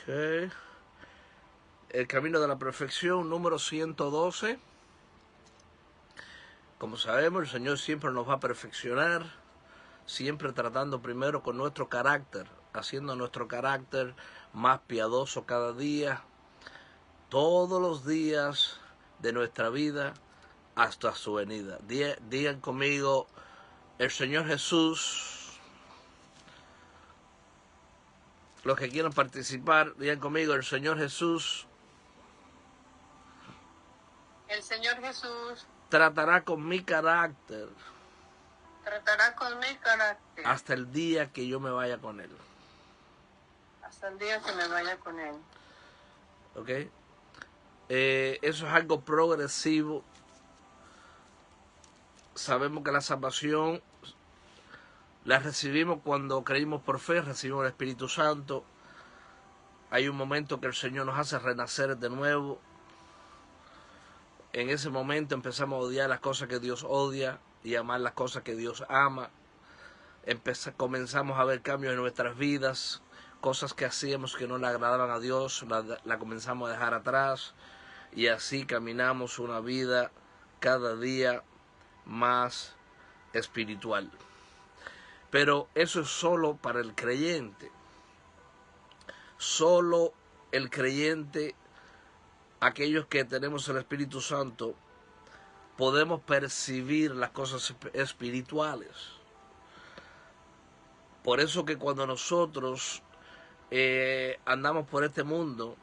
Okay. El camino de la perfección, número 112. Como sabemos, el Señor siempre nos va a perfeccionar, siempre tratando primero con nuestro carácter, haciendo nuestro carácter más piadoso cada día, todos los días de nuestra vida hasta su venida. Digan conmigo, el Señor Jesús. Los que quieran participar, digan conmigo, el Señor Jesús. El Señor Jesús Tratará con mi carácter. Tratará con mi carácter. Hasta el día que yo me vaya con Él. Hasta el día que me vaya con Él. ¿Ok? Eso es algo progresivo. Sabemos que la salvación la recibimos cuando creímos por fe, recibimos el Espíritu Santo. Hay un momento que el Señor nos hace renacer de nuevo. En ese momento empezamos a odiar las cosas que Dios odia y amar las cosas que Dios ama. Comenzamos a ver cambios en nuestras vidas, cosas que hacíamos que no le agradaban a Dios, la comenzamos a dejar atrás y así caminamos una vida cada día más espiritual. Pero eso es solo para el creyente. Solo el creyente, aquellos que tenemos el Espíritu Santo, podemos percibir las cosas espirituales. Por eso que cuando nosotros andamos por este mundo,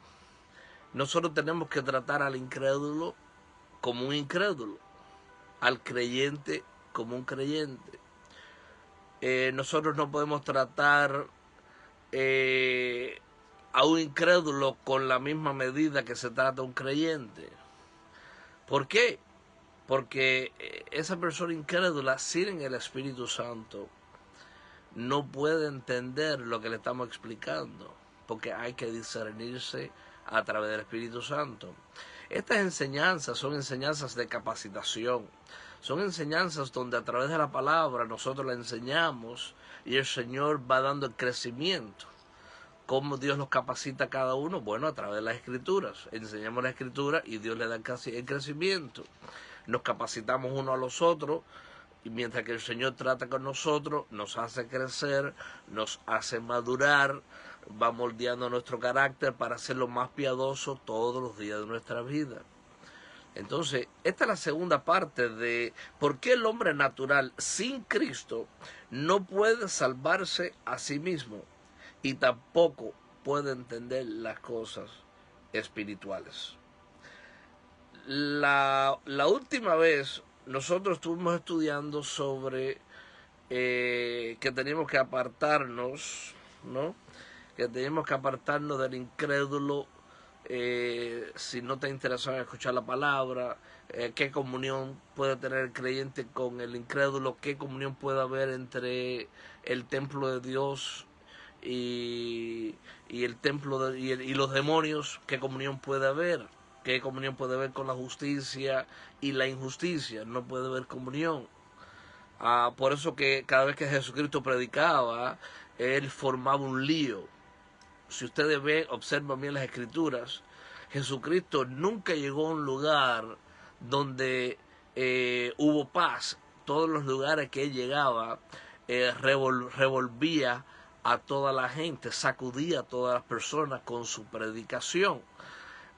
nosotros tenemos que tratar al incrédulo como un incrédulo, al creyente como un creyente. Nosotros no podemos tratar a un incrédulo con la misma medida que se trata a un creyente. ¿Por qué? Porque esa persona incrédula, sin el Espíritu Santo, no puede entender lo que le estamos explicando, porque hay que discernirse a través del Espíritu Santo. Estas enseñanzas son enseñanzas de capacitación, son enseñanzas donde a través de la palabra nosotros la enseñamos y el Señor va dando el crecimiento. ¿Cómo Dios nos capacita a cada uno? Bueno, a través de las Escrituras. Enseñamos la Escritura y Dios le da el crecimiento. Nos capacitamos uno a los otros y mientras que el Señor trata con nosotros, nos hace crecer, nos hace madurar, va moldeando nuestro carácter para hacerlo más piadoso todos los días de nuestra vida. Entonces, esta es la segunda parte de por qué el hombre natural sin Cristo no puede salvarse a sí mismo y tampoco puede entender las cosas espirituales. La última vez nosotros estuvimos estudiando sobre que teníamos que apartarnos, ¿no? Que teníamos que apartarnos del incrédulo si no te interesa escuchar la palabra, qué comunión puede tener el creyente con el incrédulo, qué comunión puede haber entre el templo de Dios y el templo y los demonios, qué comunión puede haber. ¿Qué comunión puede haber con la justicia y la injusticia? No puede haber comunión. Por eso que cada vez que Jesucristo predicaba, Él formaba un lío. Si ustedes ven, observan bien las Escrituras, Jesucristo nunca llegó a un lugar donde hubo paz. Todos los lugares que Él llegaba, revolvía a toda la gente, sacudía a todas las personas con su predicación.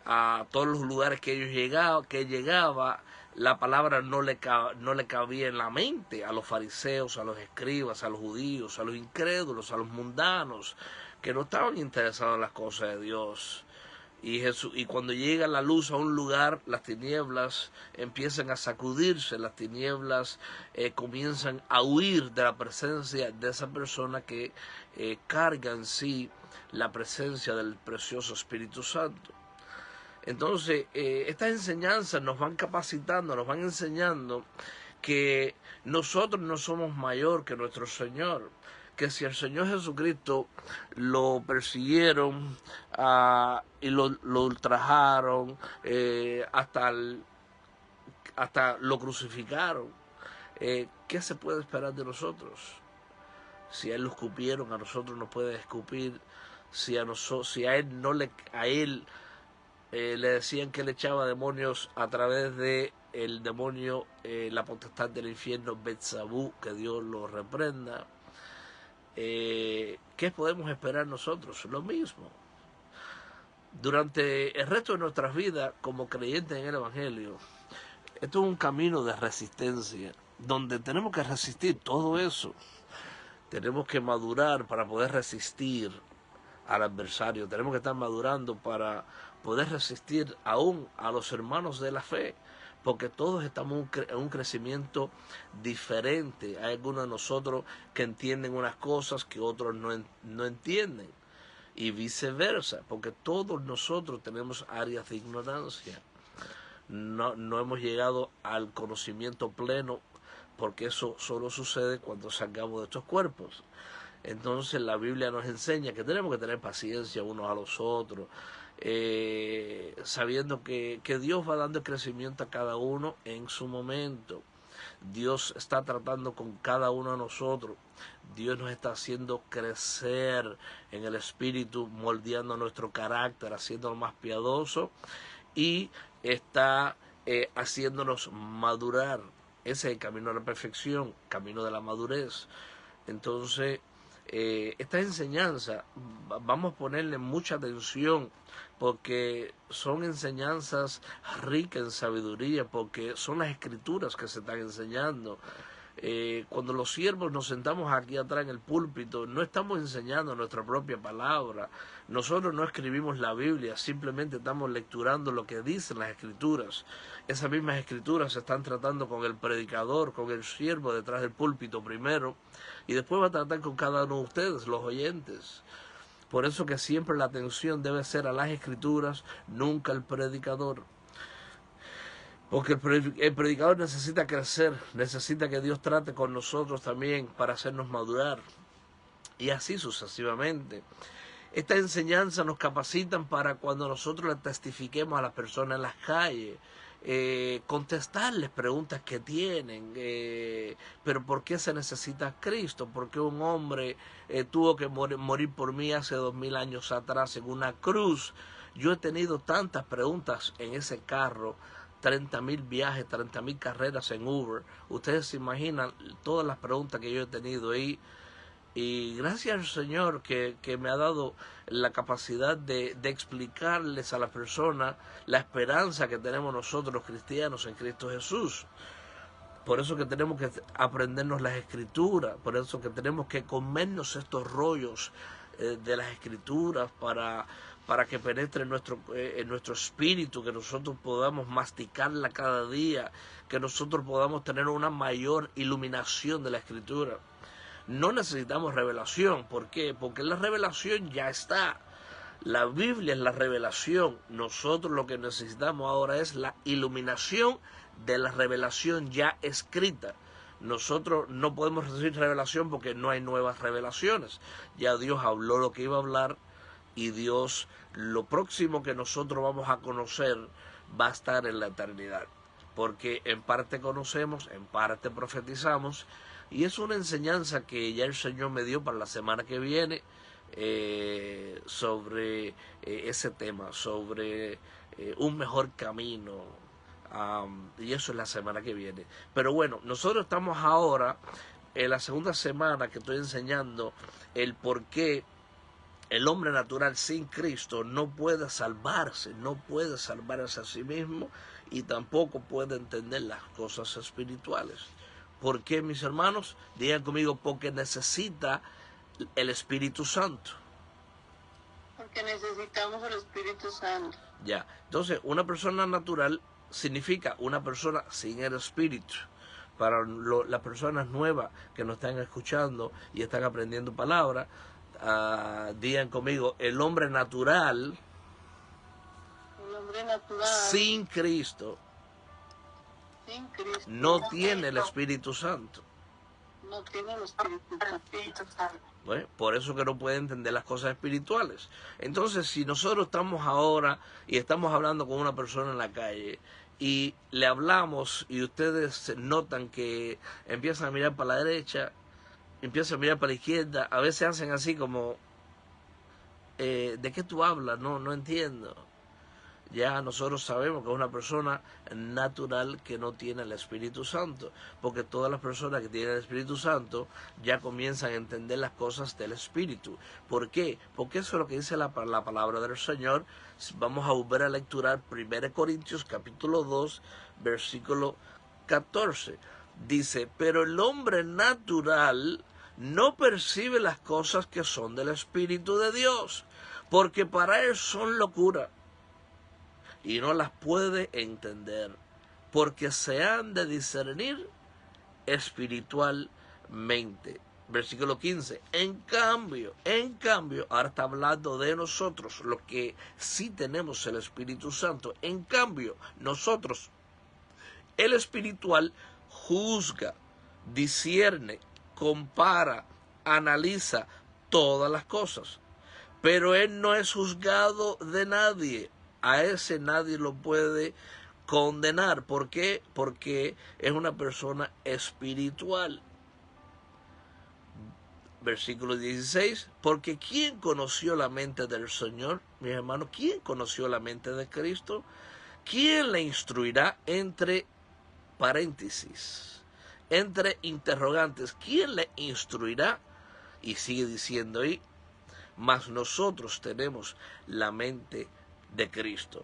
A todos los lugares que llegaba, la palabra no le cabía en la mente a los fariseos, a los escribas, a los judíos, a los incrédulos, a los mundanos, que no estaban interesados en las cosas de Dios. Y cuando llega la luz a un lugar, las tinieblas empiezan a sacudirse, las tinieblas comienzan a huir de la presencia de esa persona que carga en sí la presencia del precioso Espíritu Santo. Entonces, estas enseñanzas nos van capacitando, nos van enseñando que nosotros no somos mayor que nuestro Señor, que si el Señor Jesucristo lo persiguieron y lo ultrajaron, hasta lo crucificaron, ¿qué se puede esperar de nosotros? Si a Él lo escupieron, a nosotros nos puede escupir. si a él no le, a él le decían que él echaba demonios a través de el demonio, la potestad del infierno, Betzabú, que Dios lo reprenda. ¿Qué podemos esperar nosotros? Lo mismo. Durante el resto de nuestras vidas, como creyentes en el Evangelio, esto es un camino de resistencia, donde tenemos que resistir todo eso. Tenemos que madurar para poder resistir al adversario. Tenemos que estar madurando para poder resistir aún a los hermanos de la fe, porque todos estamos en un crecimiento diferente. Hay algunos de nosotros que entienden unas cosas que otros no entienden, y viceversa, porque todos nosotros tenemos áreas de ignorancia. No hemos llegado al conocimiento pleno, porque eso solo sucede cuando salgamos de estos cuerpos. Entonces la Biblia nos enseña que tenemos que tener paciencia unos a los otros, sabiendo que Dios va dando el crecimiento a cada uno en su momento. Dios está tratando con cada uno de nosotros. Dios nos está haciendo crecer en el espíritu, moldeando nuestro carácter, haciéndonos más piadoso, y está haciéndonos madurar. Ese es el camino a la perfección, camino de la madurez. Entonces, esta enseñanza vamos a ponerle mucha atención, porque son enseñanzas ricas en sabiduría, porque son las escrituras que se están enseñando. Cuando los siervos nos sentamos aquí atrás en el púlpito, no estamos enseñando nuestra propia palabra. Nosotros no escribimos la Biblia, simplemente estamos lecturando lo que dicen las escrituras. Esas mismas escrituras se están tratando con el predicador, con el siervo detrás del púlpito primero, y después va a tratar con cada uno de ustedes, los oyentes. Por eso que siempre la atención debe ser a las escrituras, nunca al predicador. Porque el predicador necesita crecer, necesita que Dios trate con nosotros también para hacernos madurar, y así sucesivamente. Esta enseñanza nos capacitan para cuando nosotros le testifiquemos a las personas en las calles, contestarles preguntas que tienen, pero ¿por qué se necesita Cristo? ¿Por qué un hombre tuvo que morir por mí hace 2000 años atrás en una cruz? Yo he tenido tantas preguntas en ese carro, 30.000 viajes, 30.000 carreras en Uber. Ustedes se imaginan todas las preguntas que yo he tenido ahí. Y gracias al Señor que me ha dado la capacidad de explicarles a las personas la esperanza que tenemos nosotros los cristianos en Cristo Jesús. Por eso que tenemos que aprendernos las escrituras, por eso que tenemos que comernos estos rollos de las escrituras para que penetre en nuestro espíritu, que nosotros podamos masticarla cada día, que nosotros podamos tener una mayor iluminación de la escritura. No necesitamos revelación. ¿Por qué? Porque la revelación ya está. La Biblia es la revelación. Nosotros lo que necesitamos ahora es la iluminación de la revelación ya escrita. Nosotros no podemos recibir revelación porque no hay nuevas revelaciones. Ya Dios habló lo que iba a hablar, y Dios, lo próximo que nosotros vamos a conocer va a estar en la eternidad. Porque en parte conocemos, en parte profetizamos, y es una enseñanza que ya el Señor me dio para la semana que viene, sobre ese tema, sobre un mejor camino, y eso es la semana que viene. Pero bueno, nosotros estamos ahora en la segunda semana que estoy enseñando el por qué el hombre natural sin Cristo no puede salvarse, no puede salvarse a sí mismo, y tampoco puede entender las cosas espirituales. ¿Por qué, mis hermanos? Digan conmigo: porque necesita el Espíritu Santo. Porque necesitamos el Espíritu Santo. Ya, entonces una persona natural significa una persona sin el Espíritu. Para las personas nuevas que nos están escuchando y están aprendiendo palabras, digan conmigo: el hombre natural sin Cristo no tiene el Espíritu Santo. No tiene el Espíritu Santo. Bueno, por eso que no puede entender las cosas espirituales. Entonces, si nosotros estamos ahora y estamos hablando con una persona en la calle y le hablamos, y ustedes notan que empiezan a mirar para la derecha, empiezan a mirar para la izquierda, a veces hacen así como ¿de qué tú hablas? No entiendo. Ya nosotros sabemos que es una persona natural que no tiene el Espíritu Santo, porque todas las personas que tienen el Espíritu Santo ya comienzan a entender las cosas del Espíritu. ¿Por qué? Porque eso es lo que dice la palabra del Señor. Vamos a volver a lecturar 1 Corintios capítulo 2, versículo 14. Dice, pero el hombre natural no percibe las cosas que son del Espíritu de Dios, porque para él son locura y no las puede entender, porque se han de discernir espiritualmente. Versículo 15. En cambio, ahora está hablando de nosotros, los que sí tenemos el Espíritu Santo. En cambio, nosotros, el espiritual, juzga, discierne, compara, analiza todas las cosas. Pero él no es juzgado de nadie. A ese nadie lo puede condenar. ¿Por qué? Porque es una persona espiritual. Versículo 16. Porque ¿quién conoció la mente del Señor? Mis hermanos, ¿quién conoció la mente de Cristo? ¿Quién le instruirá? Entre paréntesis, entre interrogantes, ¿quién le instruirá? Y sigue diciendo ahí, mas nosotros tenemos la mente de Cristo.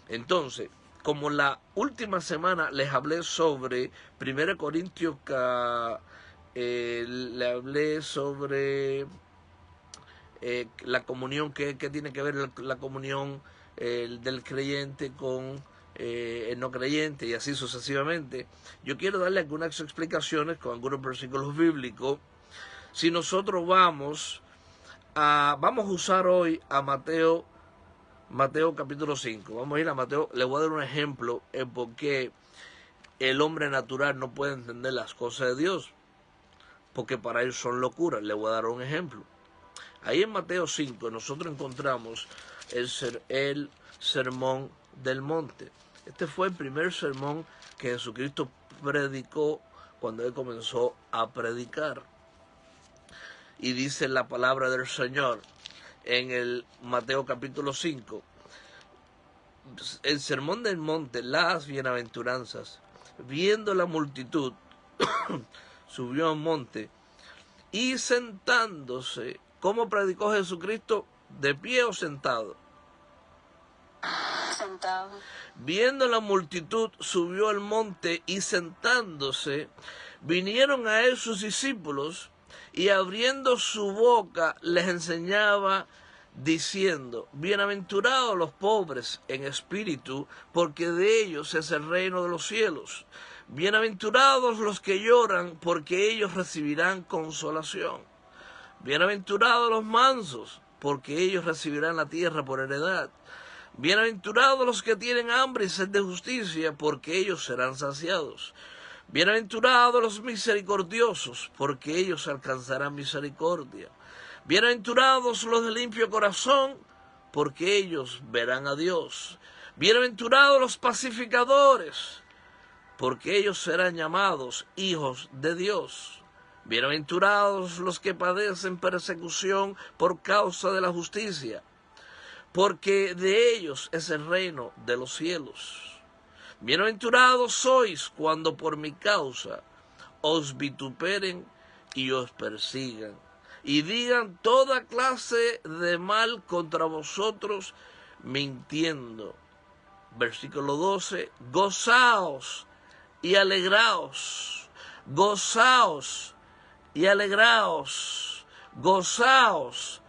Entonces, como la última semana les hablé sobre 1 Corintios, le hablé sobre la comunión, que tiene que ver la comunión del creyente con el no creyente y así sucesivamente. Yo quiero darle algunas explicaciones con algunos versículos bíblicos. Si nosotros vamos a usar hoy a Mateo capítulo 5. Vamos a ir a Mateo. Le voy a dar un ejemplo en por qué el hombre natural no puede entender las cosas de Dios, porque para él son locuras. Le voy a dar un ejemplo. Ahí en Mateo 5 nosotros encontramos el sermón del monte. Este fue el primer sermón que Jesucristo predicó cuando él comenzó a predicar. Y dice la palabra del Señor en el Mateo capítulo 5, el sermón del monte, las bienaventuranzas. Viendo la multitud, subió a un monte y sentándose. ¿Cómo predicó Jesucristo? ¿De pie o sentado? Sentado. Viendo la multitud, subió al monte y sentándose, vinieron a él sus discípulos y abriendo su boca les enseñaba diciendo, bienaventurados los pobres en espíritu, porque de ellos es el reino de los cielos. Bienaventurados los que lloran, porque ellos recibirán consolación. Bienaventurados los mansos, porque ellos recibirán la tierra por heredad. Bienaventurados los que tienen hambre y sed de justicia, porque ellos serán saciados. Bienaventurados los misericordiosos, porque ellos alcanzarán misericordia. Bienaventurados los de limpio corazón, porque ellos verán a Dios. Bienaventurados los pacificadores, porque ellos serán llamados hijos de Dios. Bienaventurados los que padecen persecución por causa de la justicia, porque de ellos es el reino de los cielos. Bienaventurados sois cuando por mi causa os vituperen y os persigan, y digan toda clase de mal contra vosotros, mintiendo. Versículo 12, gozaos y alegraos, gozaos y alegraos, gozaos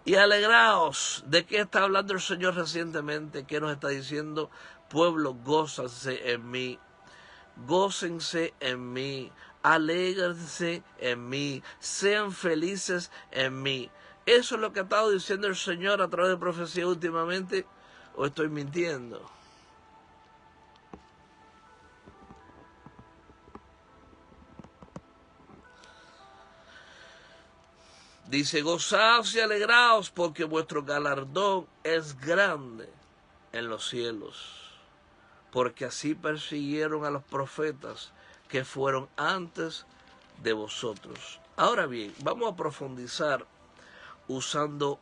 y alegraos. ¿De qué está hablando el Señor recientemente? ¿Qué nos está diciendo? Pueblo, gózanse en mí, gócense en mí, alégrense en mí, sean felices en mí. ¿Eso es lo que ha estado diciendo el Señor a través de profecía últimamente? ¿O estoy mintiendo? Dice, gozaos y alegraos, porque vuestro galardón es grande en los cielos. Porque así persiguieron a los profetas que fueron antes de vosotros. Ahora bien, vamos a profundizar usando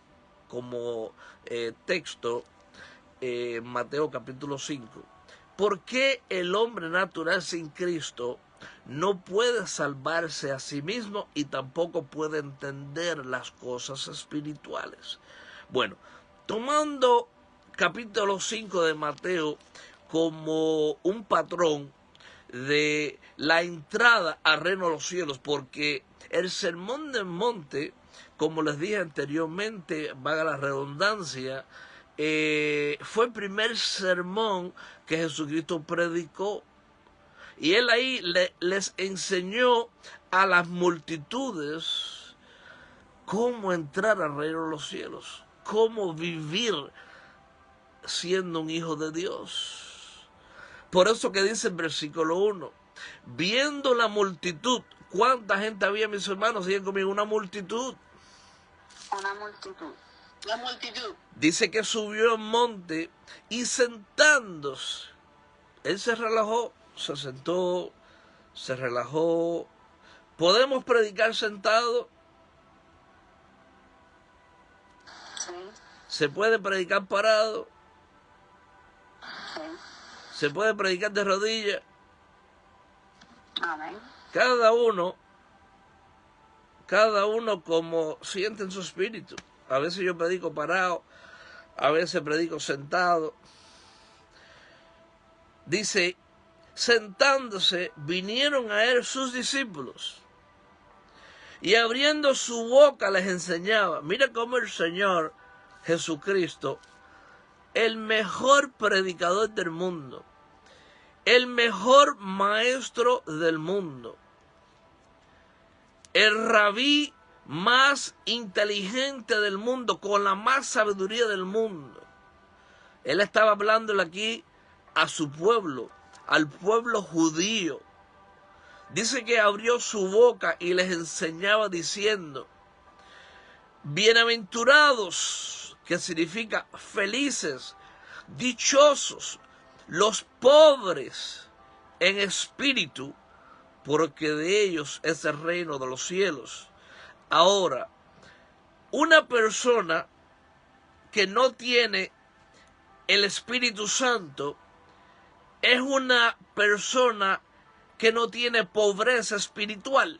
como texto Mateo capítulo 5. ¿Por qué el hombre natural sin Cristo no puede salvarse a sí mismo y tampoco puede entender las cosas espirituales? Bueno, tomando capítulo 5 de Mateo como un patrón de la entrada al reino de los cielos, porque el sermón del monte, como les dije anteriormente, valga la redundancia, fue el primer sermón que Jesucristo predicó. Y él ahí les enseñó a las multitudes cómo entrar al reino de los cielos, cómo vivir siendo un hijo de Dios. Por eso que dice el versículo 1, viendo la multitud, ¿cuánta gente había, mis hermanos? Siguen conmigo, una multitud. Una multitud. La multitud. Dice que subió al monte y sentándose, él se relajó, se sentó, se relajó. ¿Podemos predicar sentado? Sí. ¿Se puede predicar parado? Sí. ¿Se puede predicar de rodillas? Amén. Cada uno como siente en su espíritu. A veces yo predico parado, a veces predico sentado. Dice, sentándose, vinieron a él sus discípulos y abriendo su boca les enseñaba. Mira cómo el Señor Jesucristo, el mejor predicador del mundo, el mejor maestro del mundo, el rabí más inteligente del mundo, con la más sabiduría del mundo. Él estaba hablándole aquí a su pueblo, al pueblo judío. Dice que abrió su boca y les enseñaba diciendo, bienaventurados, que significa felices, dichosos, los pobres en espíritu, porque de ellos es el reino de los cielos. Ahora, una persona que no tiene el Espíritu Santo es una persona que no tiene pobreza espiritual.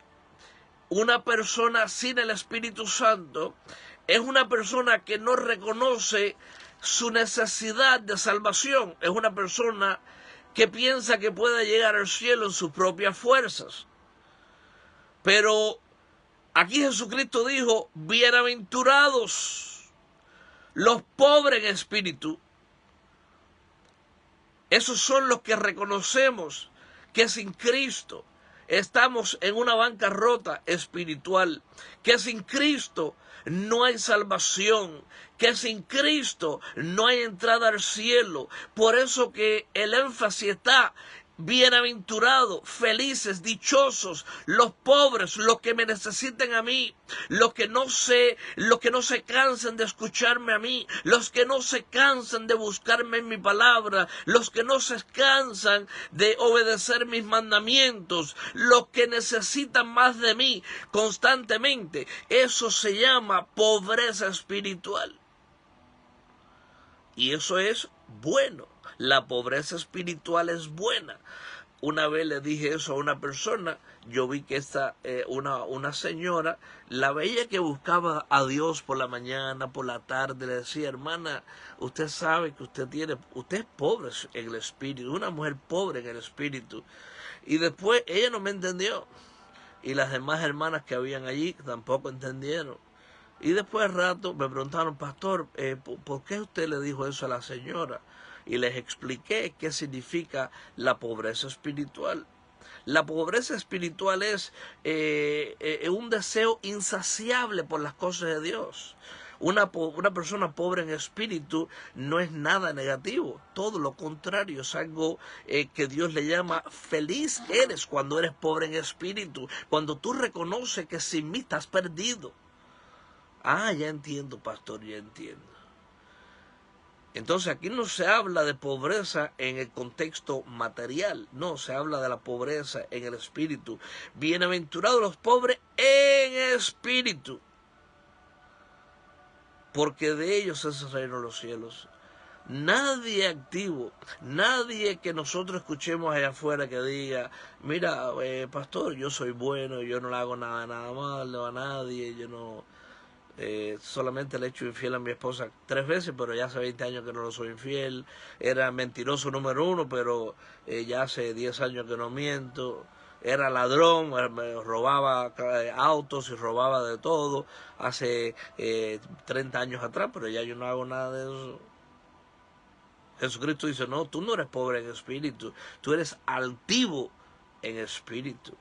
Una persona sin el Espíritu Santo es una persona que no reconoce su necesidad de salvación. Es una persona que piensa que puede llegar al cielo en sus propias fuerzas. Pero aquí Jesucristo dijo, bienaventurados los pobres en espíritu. Esos son los que reconocemos que sin Cristo estamos en una bancarrota espiritual, que sin Cristo no hay salvación, que sin Cristo no hay entrada al cielo. Por eso que el énfasis está bienaventurados, felices, dichosos, los pobres, los que me necesiten a mí, los que no se cansen de escucharme a mí, los que no se cansan de buscarme en mi palabra, los que no se cansan de obedecer mis mandamientos, los que necesitan más de mí constantemente. Eso se llama pobreza espiritual. Y eso es bueno. La pobreza espiritual es buena. Una vez le dije eso a una persona, yo vi que una señora, la veía que buscaba a Dios por la mañana, por la tarde, le decía, hermana, usted sabe que usted es pobre en el espíritu, una mujer pobre en el espíritu. Y después ella no me entendió. Y las demás hermanas que habían allí tampoco entendieron. Y después de rato me preguntaron, pastor, ¿por qué usted le dijo eso a la señora? Y les expliqué qué significa la pobreza espiritual. La pobreza espiritual es un deseo insaciable por las cosas de Dios. Una persona pobre en espíritu no es nada negativo, todo lo contrario, es algo que Dios le llama feliz eres cuando eres pobre en espíritu, cuando tú reconoces que sin mí estás perdido. Ah, ya entiendo, pastor, ya entiendo. Entonces aquí no se habla de pobreza en el contexto material, no, se habla de la pobreza en el espíritu. Bienaventurados los pobres en espíritu. porque de ellos es el reino de los cielos. Nadie activo, nadie que nosotros escuchemos allá afuera que diga, mira, pastor, yo soy bueno, yo no le hago nada malo a nadie, yo no, solamente le he hecho infiel a mi esposa 3 veces, pero ya hace 20 años que no lo soy infiel, era mentiroso número 1, pero ya hace 10 años que no miento, era ladrón, me robaba autos y robaba de todo, hace 30 años atrás, pero ya yo no hago nada de eso. Jesucristo dice, no, tú no eres pobre en espíritu, tú eres altivo en espíritu.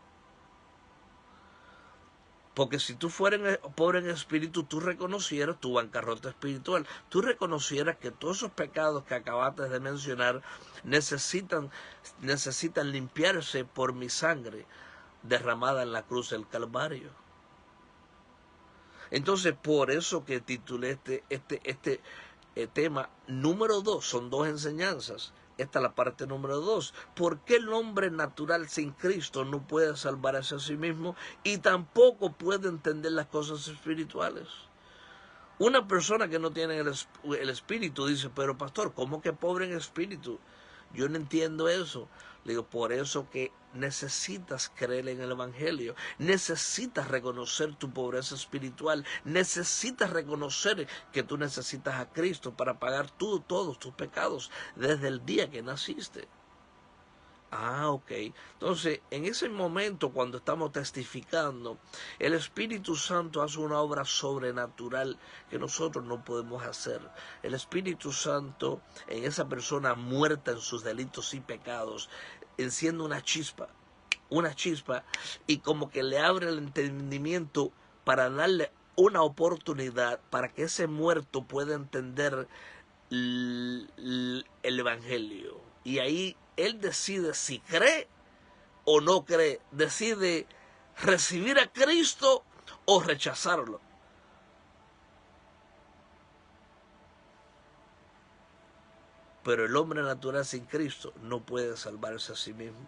Porque si tú fueras pobre en espíritu, tú reconocieras tu bancarrota espiritual. Tú reconocieras que todos esos pecados que acabaste de mencionar necesitan limpiarse por mi sangre derramada en la cruz del Calvario. Entonces, por eso que titulé este tema número 2, son 2 enseñanzas. Esta es la parte número 2. ¿Por qué el hombre natural sin Cristo no puede salvarse a sí mismo y tampoco puede entender las cosas espirituales? Una persona que no tiene el espíritu dice, pero pastor, ¿cómo que pobre en espíritu? Yo no entiendo eso. Le digo, por eso que necesitas creer en el Evangelio, necesitas reconocer tu pobreza espiritual, necesitas reconocer que tú necesitas a Cristo para pagar todos tus pecados desde el día que naciste. Ah, ok. Entonces, en ese momento, cuando estamos testificando, el Espíritu Santo hace una obra sobrenatural que nosotros no podemos hacer. El Espíritu Santo, en esa persona muerta en sus delitos y pecados, enciende una chispa, y como que le abre el entendimiento para darle una oportunidad para que ese muerto pueda entender el Evangelio. Y ahí él decide si cree o no cree, decide recibir a Cristo o rechazarlo. Pero el hombre natural sin Cristo no puede salvarse a sí mismo.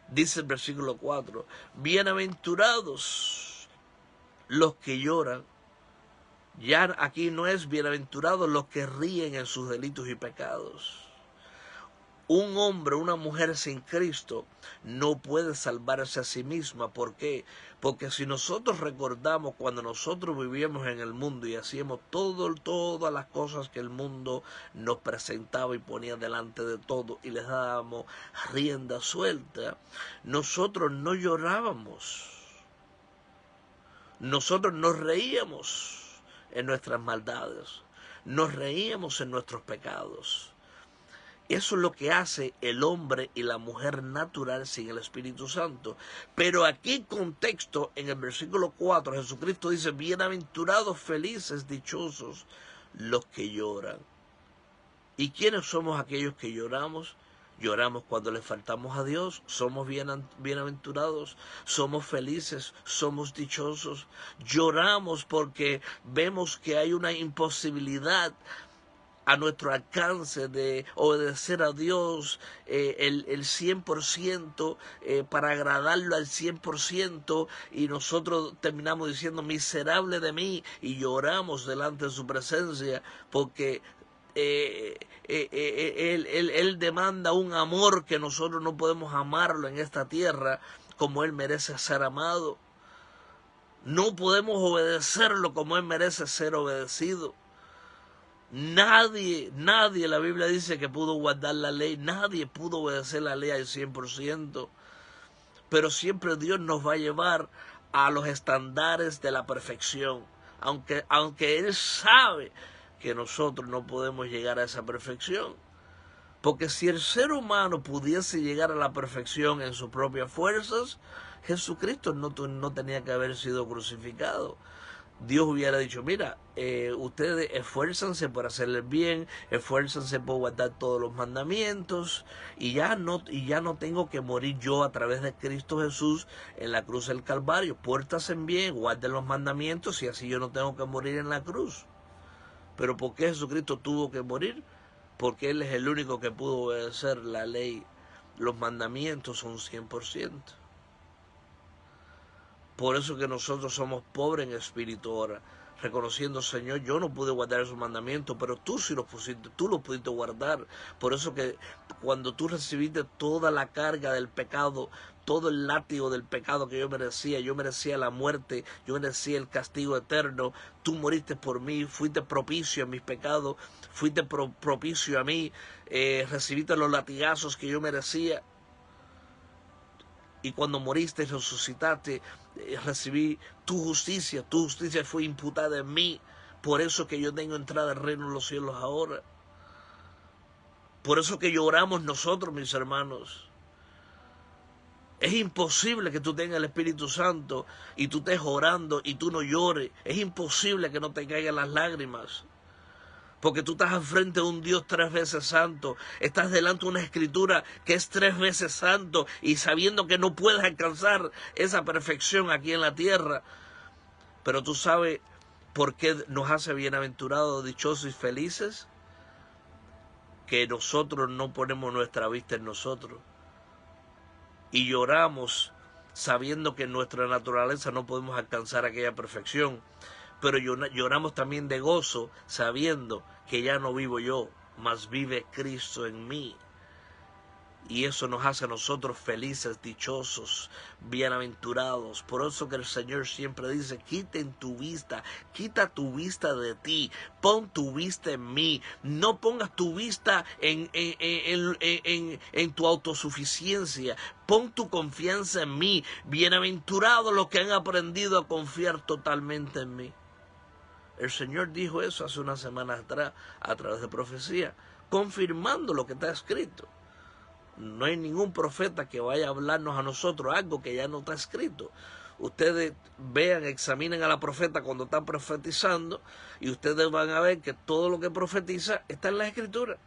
Dice el versículo 4, bienaventurados los que lloran. Ya aquí no es bienaventurados los que ríen en sus delitos y pecados. Un hombre, una mujer sin Cristo no puede salvarse a sí misma. ¿Por qué? Porque si nosotros recordamos cuando nosotros vivíamos en el mundo y hacíamos todas las cosas que el mundo nos presentaba y ponía delante de todo y les dábamos rienda suelta, nosotros no llorábamos. Nosotros nos reíamos en nuestras maldades, nos reíamos en nuestros pecados. Eso es lo que hace el hombre y la mujer natural sin el Espíritu Santo. Pero aquí en contexto, en el versículo 4, Jesucristo dice, bienaventurados, felices, dichosos los que lloran. ¿Y quiénes somos aquellos que lloramos? Lloramos cuando le faltamos a Dios, somos bienaventurados, somos felices, somos dichosos. Lloramos porque vemos que hay una imposibilidad a nuestro alcance de obedecer a Dios el 100%, para agradarlo al 100%, y nosotros terminamos diciendo miserable de mí y lloramos delante de su presencia porque él demanda un amor que nosotros no podemos amarlo en esta tierra como Él merece ser amado. No podemos obedecerlo como Él merece ser obedecido. Nadie, la Biblia dice que pudo guardar la ley, nadie pudo obedecer la ley al 100%, pero siempre Dios nos va a llevar a los estándares de la perfección, aunque Él sabe que nosotros no podemos llegar a esa perfección. Porque si el ser humano pudiese llegar a la perfección en sus propias fuerzas, Jesucristo no tenía que haber sido crucificado. Dios hubiera dicho, mira, ustedes esfuérzanse por hacer el bien, esfuérzanse por guardar todos los mandamientos, y ya no tengo que morir yo a través de Cristo Jesús en la cruz del Calvario. Pórtense bien, guarden los mandamientos y así yo no tengo que morir en la cruz. Pero ¿por qué Jesucristo tuvo que morir? Porque Él es el único que pudo obedecer la ley. Los mandamientos son 100%. Por eso que nosotros somos pobres en espíritu ahora. reconociendo, Señor, yo no pude guardar esos mandamientos, pero tú sí los pusiste, tú los pudiste guardar. Por eso que cuando tú recibiste toda la carga del pecado, todo el látigo del pecado que yo merecía la muerte, yo merecía el castigo eterno, tú moriste por mí, fuiste propicio a mis pecados, fuiste propicio a mí, recibiste los latigazos que yo merecía. Y cuando moriste y resucitaste, recibí tu justicia fue imputada en mí. Por eso que yo tengo entrada al reino de los cielos ahora. Por eso que lloramos nosotros, mis hermanos. Es imposible que tú tengas el Espíritu Santo y tú estés orando y tú no llores. Es imposible que no te caigan las lágrimas. Porque tú estás al frente de un Dios 3 veces santo. Estás delante de una escritura que es 3 veces santo. Y sabiendo que no puedes alcanzar esa perfección aquí en la tierra. Pero tú sabes por qué nos hace bienaventurados, dichosos y felices. Que nosotros no ponemos nuestra vista en nosotros. Y lloramos sabiendo que en nuestra naturaleza no podemos alcanzar aquella perfección. Pero lloramos también de gozo, sabiendo que ya no vivo yo, mas vive Cristo en mí. Y eso nos hace a nosotros felices, dichosos, bienaventurados. Por eso que el Señor siempre dice, quita tu vista de ti, pon tu vista en mí. No pongas tu vista en tu autosuficiencia, pon tu confianza en mí. Bienaventurados los que han aprendido a confiar totalmente en mí. El Señor dijo eso hace unas semanas atrás a través de profecía, confirmando lo que está escrito. No hay ningún profeta que vaya a hablarnos a nosotros algo que ya no está escrito. Ustedes vean, examinen a la profeta cuando está profetizando y ustedes van a ver que todo lo que profetiza está en la escritura.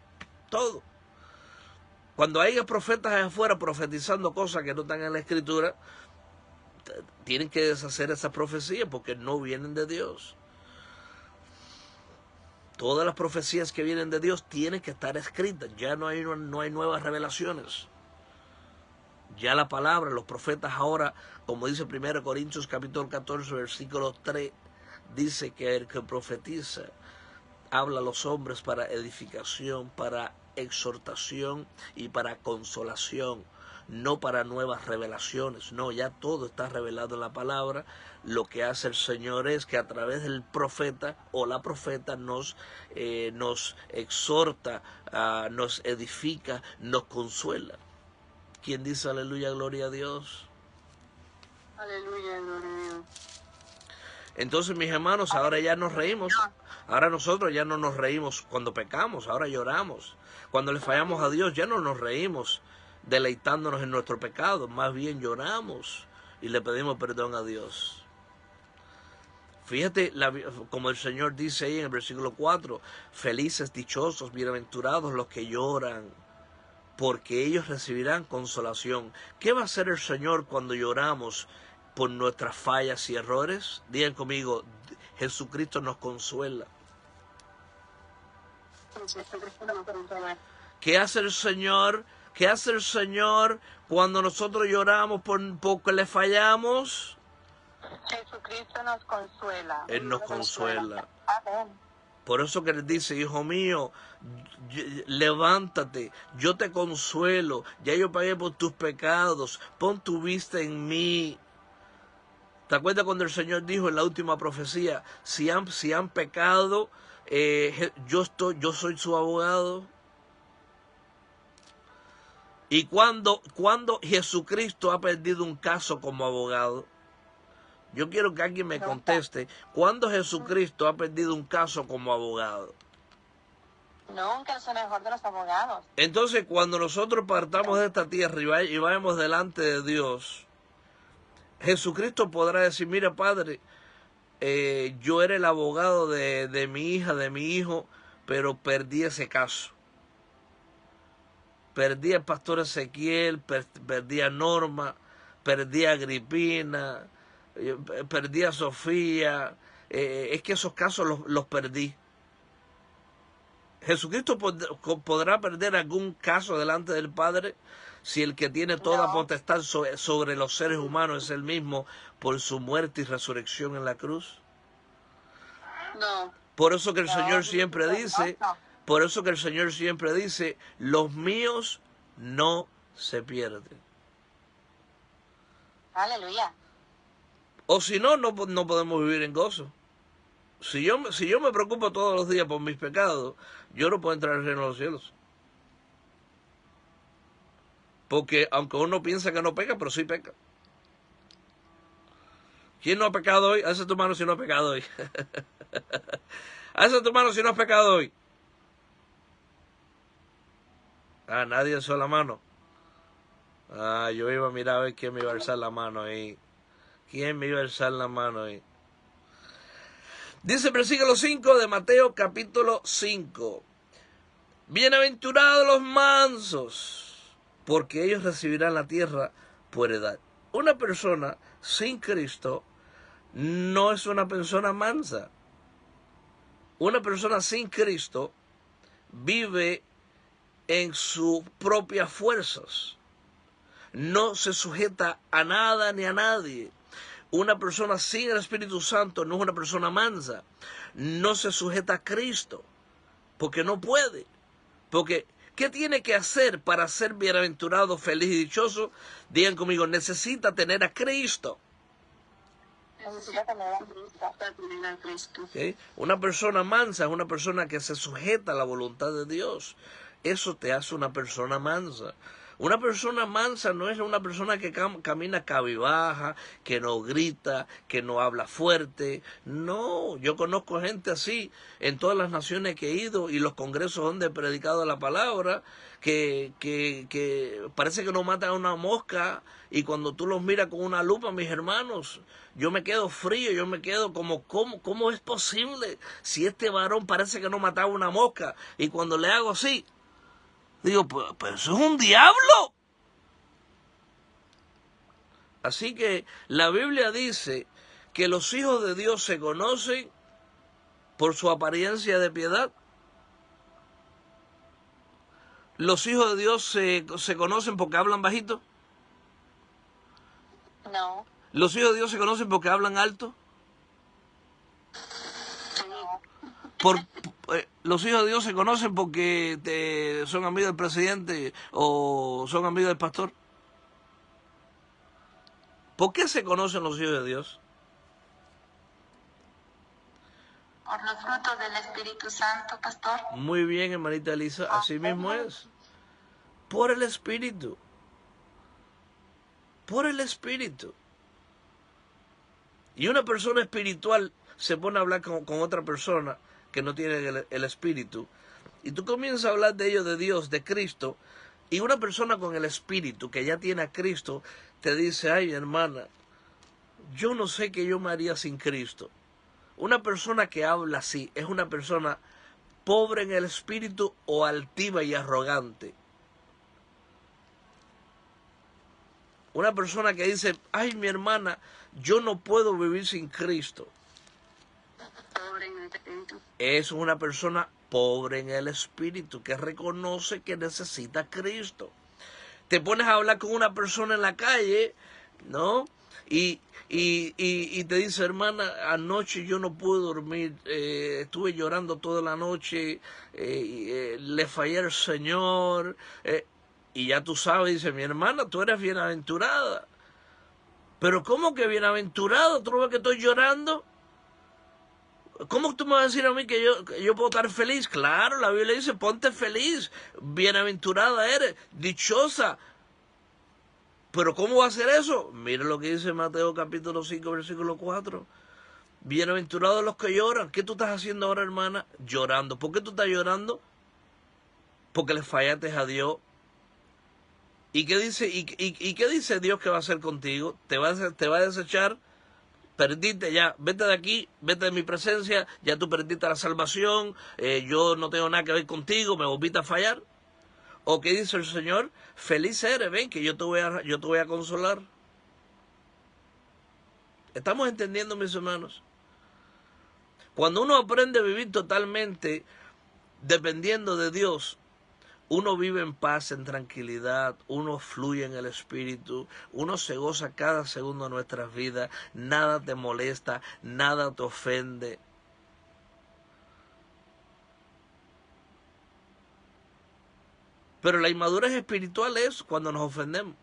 Todo. Cuando haya profetas allá afuera profetizando cosas que no están en la escritura, tienen que deshacer esas profecías porque no vienen de Dios. Todas las profecías que vienen de Dios tienen que estar escritas. Ya no hay nuevas revelaciones. Ya la palabra, los profetas ahora, como dice 1 Corintios capítulo 14, versículo 3, dice que el que profetiza habla a los hombres para edificación, para exhortación y para consolación. No para nuevas revelaciones, no, ya todo está revelado en la palabra. Lo que hace el Señor es que a través del profeta o la profeta nos exhorta, nos edifica, nos consuela. ¿Quién dice aleluya, gloria a Dios? Aleluya, gloria a Dios. Entonces, mis hermanos, ahora ya nos reímos. Ahora nosotros ya no nos reímos cuando pecamos, ahora lloramos. Cuando le fallamos a Dios ya no nos reímos deleitándonos en nuestro pecado, más bien lloramos y le pedimos perdón a Dios. Fíjate, como el Señor dice ahí en el versículo 4, felices, dichosos, bienaventurados los que lloran, porque ellos recibirán consolación. ¿Qué va a hacer el Señor cuando lloramos por nuestras fallas y errores? Digan conmigo, Jesucristo nos consuela. ¿Qué hace el Señor? ¿Qué hace el Señor cuando nosotros lloramos porque le fallamos? Jesucristo nos consuela. Él nos consuela. Amén. Por eso que les dice, hijo mío, levántate, yo te consuelo, ya yo pagué por tus pecados, pon tu vista en mí. ¿Te acuerdas cuando el Señor dijo en la última profecía, si han pecado, yo soy su abogado? Y cuando Jesucristo ha perdido un caso como abogado, yo quiero que alguien me conteste, ¿cuándo Jesucristo ha perdido un caso como abogado? Nunca es el mejor de los abogados. Entonces, cuando nosotros partamos de esta tierra y vayamos delante de Dios, Jesucristo podrá decir, mira, Padre, yo era el abogado de mi hija, de mi hijo, pero perdí ese caso. Perdí al pastor Ezequiel, perdí a Norma, perdí a Agripina, perdí a Sofía. Es que esos casos los perdí. Jesucristo podrá perder algún caso delante del Padre si el que tiene toda potestad sobre los seres humanos es el mismo por su muerte y resurrección en la cruz. No. Por eso que el No, Señor siempre no, dice, no. por eso que el Señor siempre dice, los míos no se pierden. Aleluya. O si no, no podemos vivir en gozo. Si yo me preocupo todos los días por mis pecados, yo no puedo entrar al reino de los cielos. Porque aunque uno piensa que no peca, pero sí peca. ¿Quién no ha pecado hoy? Alza tu mano si no ha pecado hoy. Alza tu mano si no has pecado hoy. Ah, nadie alzó la mano. Ah, yo iba a mirar a ver quién me iba a alzar la mano ahí. ¿Quién me iba a alzar la mano ahí? Dice el versículo 5 de Mateo capítulo 5. Bienaventurados los mansos, porque ellos recibirán la tierra por heredad. Una persona sin Cristo no es una persona mansa. Una persona sin Cristo vive en sus propias fuerzas. No se sujeta a nada ni a nadie. Una persona sin el Espíritu Santo no es una persona mansa. No se sujeta a Cristo, porque no puede. Porque, ¿qué tiene que hacer para ser bienaventurado, feliz y dichoso? Digan conmigo, necesita tener a Cristo. ¿Okay? Una persona mansa es una persona que se sujeta a la voluntad de Dios. Eso te hace una persona mansa. Una persona mansa no es una persona que camina cabibaja, que no grita, que no habla fuerte. No, yo conozco gente así en todas las naciones que he ido y los congresos donde he predicado la palabra, que parece que no matan a una mosca y cuando tú los miras con una lupa, mis hermanos, yo me quedo frío, yo me quedo como, ¿cómo es posible? Si este varón parece que no mataba una mosca y cuando le hago así, digo, pues eso es un diablo. Así que la Biblia dice que los hijos de Dios se conocen por su apariencia de piedad. Los hijos de Dios se conocen porque hablan bajito. No. Los hijos de Dios se conocen porque hablan alto. Los hijos de Dios se conocen porque son amigos del presidente o son amigos del pastor. ¿Por qué se conocen los hijos de Dios? Por los frutos del Espíritu Santo, pastor. Muy bien, hermanita Elisa, así mismo es. Por el Espíritu. Por el Espíritu. Y una persona espiritual se pone a hablar con otra persona que no tiene el Espíritu. Y tú comienzas a hablar de ellos, de Dios, de Cristo. Y una persona con el Espíritu que ya tiene a Cristo te dice, ay, hermana, yo no sé qué yo me haría sin Cristo. Una persona que habla así es una persona pobre en el espíritu o altiva y arrogante. Una persona que dice, ay, mi hermana, yo no puedo vivir sin Cristo. Pobre en el espíritu. Es una persona pobre en el espíritu que reconoce que necesita a Cristo. Te pones a hablar con una persona en la calle, ¿no? Y te dice, hermana, anoche yo no pude dormir, estuve llorando toda la noche, le fallé al Señor, y ya tú sabes, dice, mi hermana, tú eres bienaventurada. Pero ¿cómo que bienaventurado? ¿Tú no ves que estoy llorando? ¿Cómo tú me vas a decir a mí que yo puedo estar feliz? Claro, la Biblia dice, ponte feliz, bienaventurada eres, dichosa. ¿Pero cómo va a ser eso? Mira lo que dice Mateo capítulo 5, versículo 4. Bienaventurados los que lloran. ¿Qué tú estás haciendo ahora, hermana? Llorando. ¿Por qué tú estás llorando? Porque le fallaste a Dios. ¿Y qué dice, qué dice Dios que va a hacer contigo? ¿Te va a desechar? Perdiste ya, vete de aquí, vete de mi presencia, ya tú perdiste la salvación, yo no tengo nada que ver contigo, me volviste a fallar. ¿O qué dice el Señor? Feliz eres, ven, que yo te voy a consolar. ¿Estamos entendiendo, mis hermanos? Cuando uno aprende a vivir totalmente dependiendo de Dios, uno vive en paz, en tranquilidad, uno fluye en el Espíritu, uno se goza cada segundo de nuestras vidas, nada te molesta, nada te ofende. Pero la inmadurez espiritual es cuando nos ofendemos.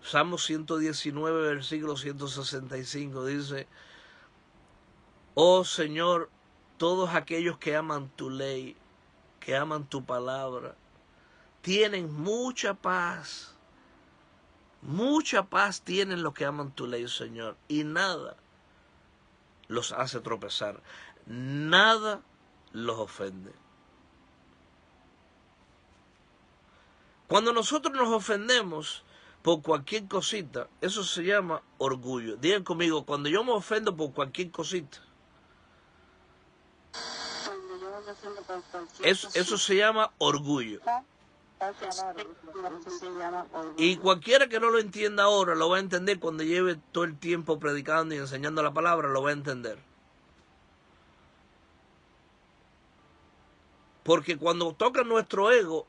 Salmo 119, versículo 165 dice: oh Señor, todos aquellos que aman tu ley, que aman tu palabra, tienen mucha paz. Mucha paz tienen los que aman tu ley, Señor, y nada los hace tropezar, nada los ofende. Cuando nosotros nos ofendemos por cualquier cosita, eso se llama orgullo. Digan conmigo, cuando yo me ofendo por cualquier cosita, eso se llama orgullo. Y cualquiera que no lo entienda ahora, lo va a entender cuando lleve todo el tiempo predicando y enseñando la palabra, lo va a entender. Porque cuando toca nuestro ego,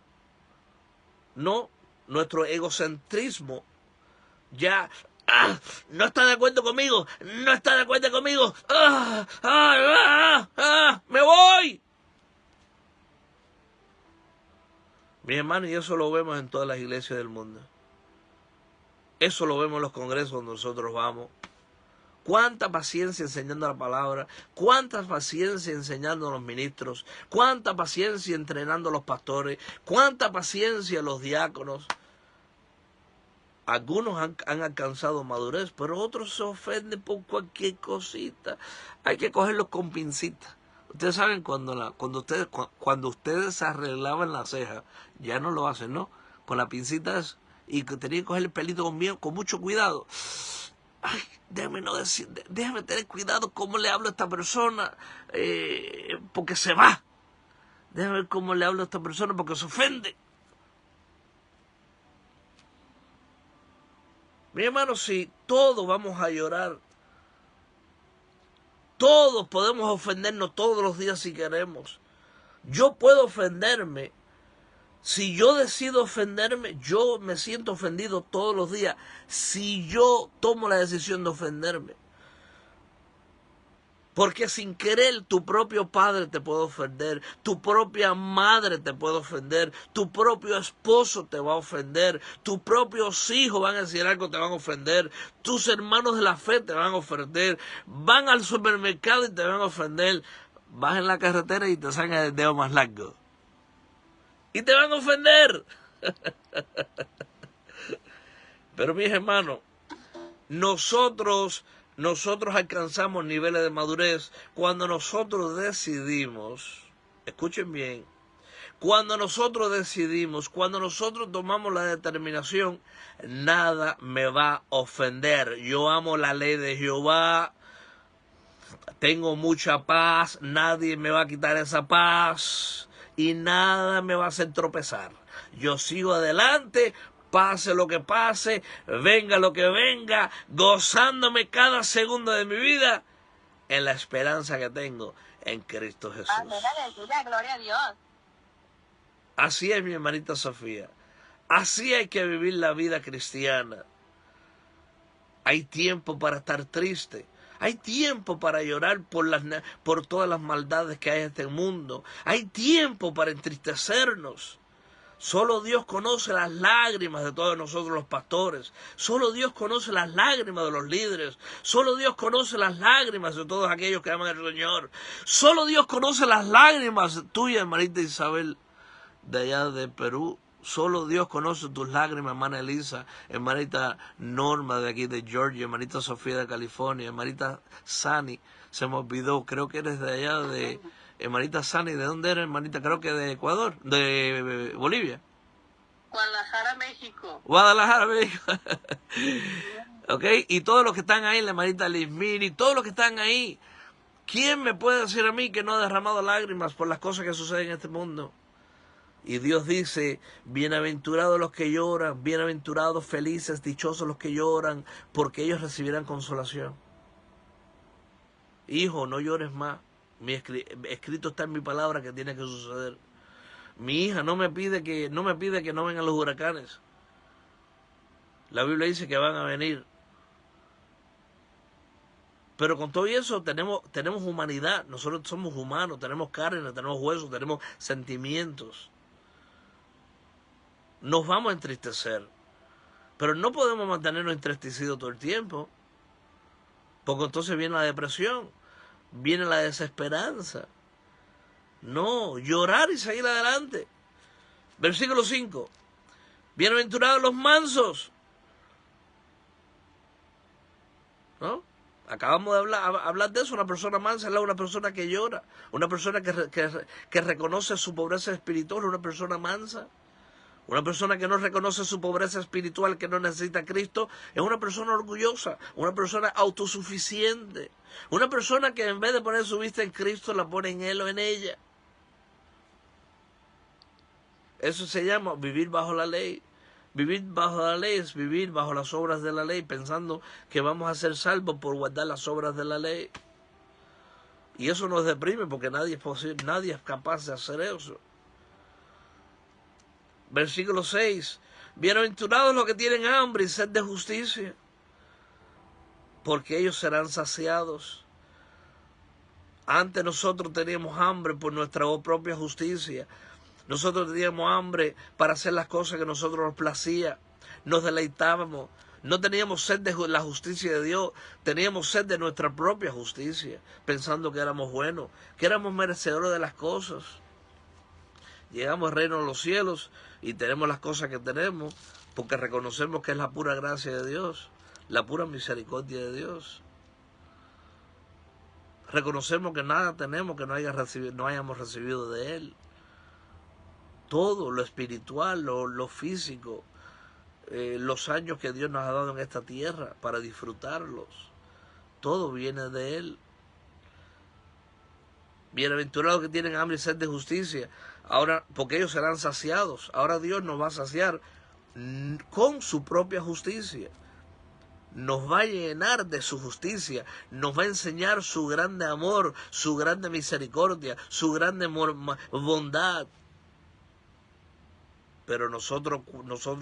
no, nuestro egocentrismo, ya, no está de acuerdo conmigo, no está de acuerdo conmigo, me voy. Mi hermano, y eso lo vemos en todas las iglesias del mundo. Eso lo vemos en los congresos donde nosotros vamos. Cuánta paciencia enseñando la palabra, cuánta paciencia enseñando a los ministros, cuánta paciencia entrenando a los pastores, cuánta paciencia a los diáconos. Algunos han alcanzado madurez, pero otros se ofenden por cualquier cosita. Hay que cogerlos con pincitas. Ustedes saben cuando ustedes arreglaban la ceja, ya no lo hacen, ¿no? Con las pincitas, y que tenían que coger el pelito con mucho cuidado. Ay, déjame tener cuidado cómo le hablo a esta persona, porque se va. Déjame ver cómo le hablo a esta persona porque se ofende. Mi hermano, si todos vamos a llorar, todos podemos ofendernos todos los días si queremos. Yo puedo ofenderme. Si yo decido ofenderme, yo me siento ofendido todos los días. Si yo tomo la decisión de ofenderme. Porque sin querer tu propio padre te puede ofender, tu propia madre te puede ofender, tu propio esposo te va a ofender, tus propios hijos van a decir algo, te van a ofender, tus hermanos de la fe te van a ofender, van al supermercado y te van a ofender, vas en la carretera y te sacan el dedo más largo. Y te van a ofender. Pero mis hermanos, nosotros alcanzamos niveles de madurez cuando nosotros decidimos, escuchen bien, cuando nosotros decidimos, cuando nosotros tomamos la determinación, nada me va a ofender. Yo amo la ley de Jehová, tengo mucha paz, nadie me va a quitar esa paz y nada me va a hacer tropezar. Yo sigo adelante, pase lo que pase, venga lo que venga, gozándome cada segundo de mi vida en la esperanza que tengo en Cristo Jesús. Aleluya, gloria a Dios. Así es, mi hermanita Sofía. Así hay que vivir la vida cristiana. Hay tiempo para estar triste. Hay tiempo para llorar por todas las maldades que hay en este mundo. Hay tiempo para entristecernos. Solo Dios conoce las lágrimas de todos nosotros los pastores. Solo Dios conoce las lágrimas de los líderes. Solo Dios conoce las lágrimas de todos aquellos que aman al Señor. Solo Dios conoce las lágrimas tuyas, hermanita Isabel, de allá de Perú. Solo Dios conoce tus lágrimas, hermana Elisa, hermanita Norma de aquí de Georgia, hermanita Sofía de California, hermanita Sani, se me olvidó, creo que eres de allá de... Hermanita Sani, ¿de dónde eres, hermanita? Creo que de Ecuador, de Bolivia. Guadalajara, México. Guadalajara, México. Ok, y todos los que están ahí, la hermanita Lismini, todos los que están ahí, ¿quién me puede decir a mí que no ha derramado lágrimas por las cosas que suceden en este mundo? Y Dios dice, bienaventurados los que lloran, bienaventurados, felices, dichosos los que lloran, porque ellos recibirán consolación. Hijo, no llores más. Escrito está en mi palabra que tiene que suceder. Mi hija no me pide que no vengan los huracanes. La Biblia dice que van a venir. Pero con todo eso tenemos humanidad, nosotros somos humanos, tenemos carne, tenemos huesos, tenemos sentimientos. Nos vamos a entristecer, pero no podemos mantenernos entristecidos todo el tiempo, porque entonces viene la depresión, viene la desesperanza. No, llorar y seguir adelante. Versículo 5. Bienaventurados los mansos. ¿No? Acabamos de hablar de eso. Una persona mansa es una persona que llora, una persona que reconoce su pobreza espiritual, una persona mansa. Una persona que no reconoce su pobreza espiritual, que no necesita a Cristo, es una persona orgullosa, una persona autosuficiente, una persona que en vez de poner su vista en Cristo, la pone en Él o en ella. Eso se llama vivir bajo la ley. Vivir bajo la ley es vivir bajo las obras de la ley, pensando que vamos a ser salvos por guardar las obras de la ley. Y eso nos deprime porque nadie es capaz de hacer eso. Versículo 6. Bienaventurados los que tienen hambre y sed de justicia, porque ellos serán saciados. Antes nosotros teníamos hambre por nuestra propia justicia. Nosotros teníamos hambre para hacer las cosas que nosotros nos placía. Nos deleitábamos. No teníamos sed de la justicia de Dios. Teníamos sed de nuestra propia justicia, pensando que éramos buenos, que éramos merecedores de las cosas. Llegamos al reino de los cielos y tenemos las cosas que tenemos porque reconocemos que es la pura gracia de Dios, la pura misericordia de Dios. Reconocemos que nada tenemos que no hayamos recibido de Él. Todo, lo espiritual, lo físico, los años que Dios nos ha dado en esta tierra para disfrutarlos, todo viene de Él. Bienaventurados que tienen hambre y sed de justicia, ahora, porque ellos serán saciados. Ahora Dios nos va a saciar con su propia justicia. Nos va a llenar de su justicia, nos va a enseñar su grande amor, su grande misericordia, su grande bondad. Pero nosotros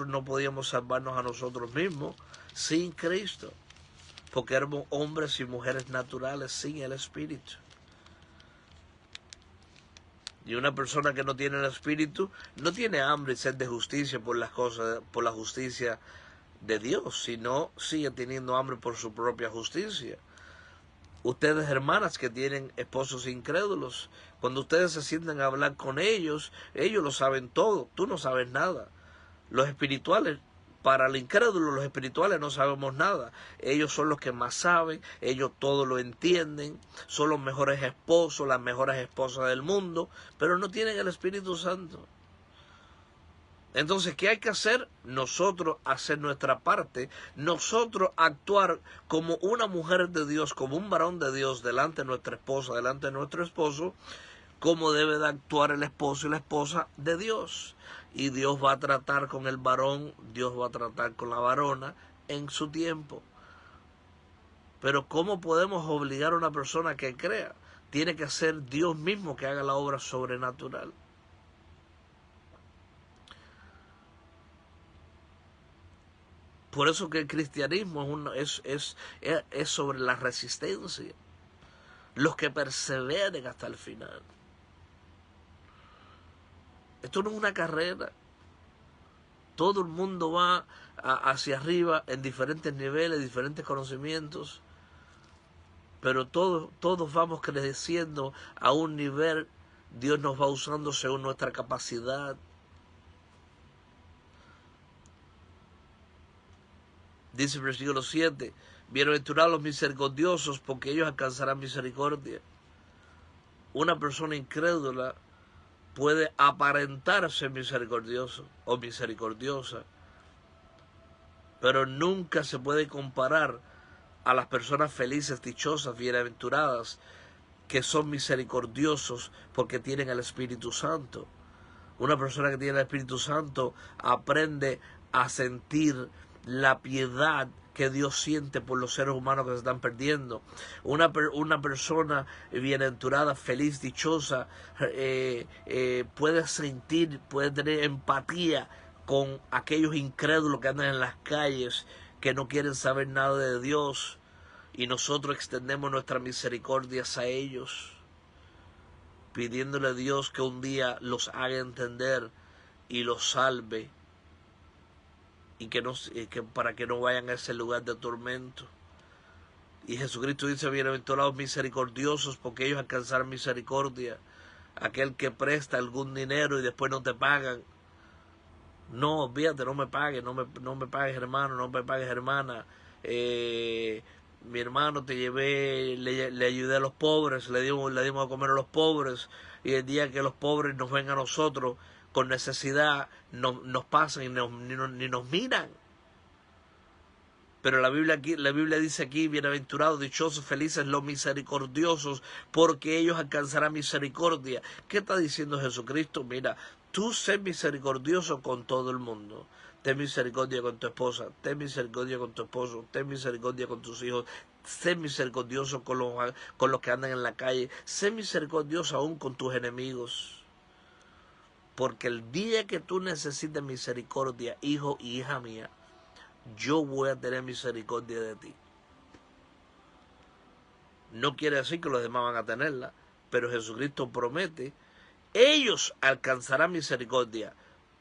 no podíamos salvarnos a nosotros mismos sin Cristo, porque éramos hombres y mujeres naturales sin el Espíritu. Y una persona que no tiene el Espíritu no tiene hambre y sed de justicia por las cosas, por la justicia de Dios, sino sigue teniendo hambre por su propia justicia. Ustedes, hermanas, que tienen esposos incrédulos, cuando ustedes se sienten a hablar con ellos lo saben todo, tú no sabes nada. Los espirituales, para el incrédulo, los espirituales no sabemos nada. Ellos son los que más saben, ellos todo lo entienden, son los mejores esposos, las mejores esposas del mundo, pero no tienen el Espíritu Santo. Entonces, ¿qué hay que hacer? Nosotros hacer nuestra parte, nosotros actuar como una mujer de Dios, como un varón de Dios delante de nuestra esposa, delante de nuestro esposo, como debe de actuar el esposo y la esposa de Dios. Y Dios va a tratar con el varón, Dios va a tratar con la varona en su tiempo. Pero ¿cómo podemos obligar a una persona que crea? Tiene que ser Dios mismo que haga la obra sobrenatural. Por eso que el cristianismo es sobre la resistencia. Los que perseveren hasta el final. Esto no es una carrera. Todo el mundo va hacia arriba en diferentes niveles, diferentes conocimientos. Pero todos vamos creciendo a un nivel. Dios nos va usando según nuestra capacidad. Dice el versículo 7, bienaventurados los misericordiosos, porque ellos alcanzarán misericordia. Una persona incrédula puede aparentar ser misericordioso o misericordiosa, pero nunca se puede comparar a las personas felices, dichosas, bienaventuradas, que son misericordiosos porque tienen el Espíritu Santo. Una persona que tiene el Espíritu Santo aprende a sentir la piedad que Dios siente por los seres humanos que se están perdiendo. Una persona bienaventurada, feliz, dichosa, puede sentir, puede tener empatía con aquellos incrédulos que andan en las calles, que no quieren saber nada de Dios, y nosotros extendemos nuestras misericordias a ellos, pidiéndole a Dios que un día los haga entender y los salve, y que para que no vayan a ese lugar de tormento. Y Jesucristo dice, bienaventurados misericordiosos, porque ellos alcanzarán misericordia. Aquel que presta algún dinero y después no te pagan. No, olvídate, no me pagues, no me pagues, hermano, no me pagues, hermana. Mi hermano, te llevé, le ayudé a los pobres, le dimos a comer a los pobres, y el día que los pobres nos ven a nosotros con necesidad, nos pasan y ni nos miran. Pero la Biblia dice aquí, bienaventurados, dichosos, felices los misericordiosos, porque ellos alcanzarán misericordia. ¿Qué está diciendo Jesucristo? Mira, tú sé misericordioso con todo el mundo. Ten misericordia con tu esposa, ten misericordia con tu esposo, ten misericordia con tus hijos, sé misericordioso con los que andan en la calle, sé misericordioso aún con tus enemigos. Porque el día que tú necesites misericordia, hijo y hija mía, yo voy a tener misericordia de ti. No quiere decir que los demás van a tenerla, pero Jesucristo promete, ellos alcanzarán misericordia.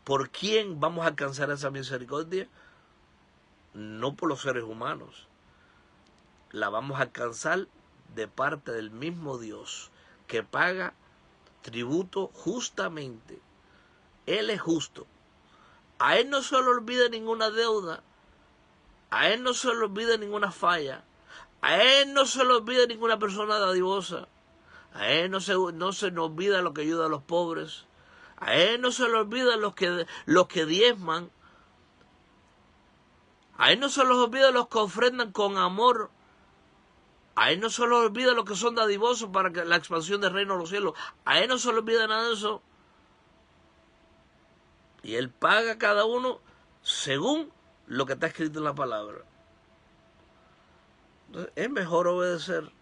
¿Por quién vamos a alcanzar esa misericordia? No por los seres humanos. La vamos a alcanzar de parte del mismo Dios, que paga tributo justamente. Él es justo. A Él no se le olvida ninguna deuda. A Él no se le olvida ninguna falla. A Él no se le olvida ninguna persona dadivosa. A Él no se nos olvida lo que ayuda a los pobres. A Él no se le olvida los que diezman. A Él no se les olvida los que ofrendan con amor. A Él no se les olvida los que son dadivosos para la expansión del reino de los cielos. A Él no se le olvida nada de eso. Y Él paga a cada uno según lo que está escrito en la palabra. Entonces, es mejor obedecer.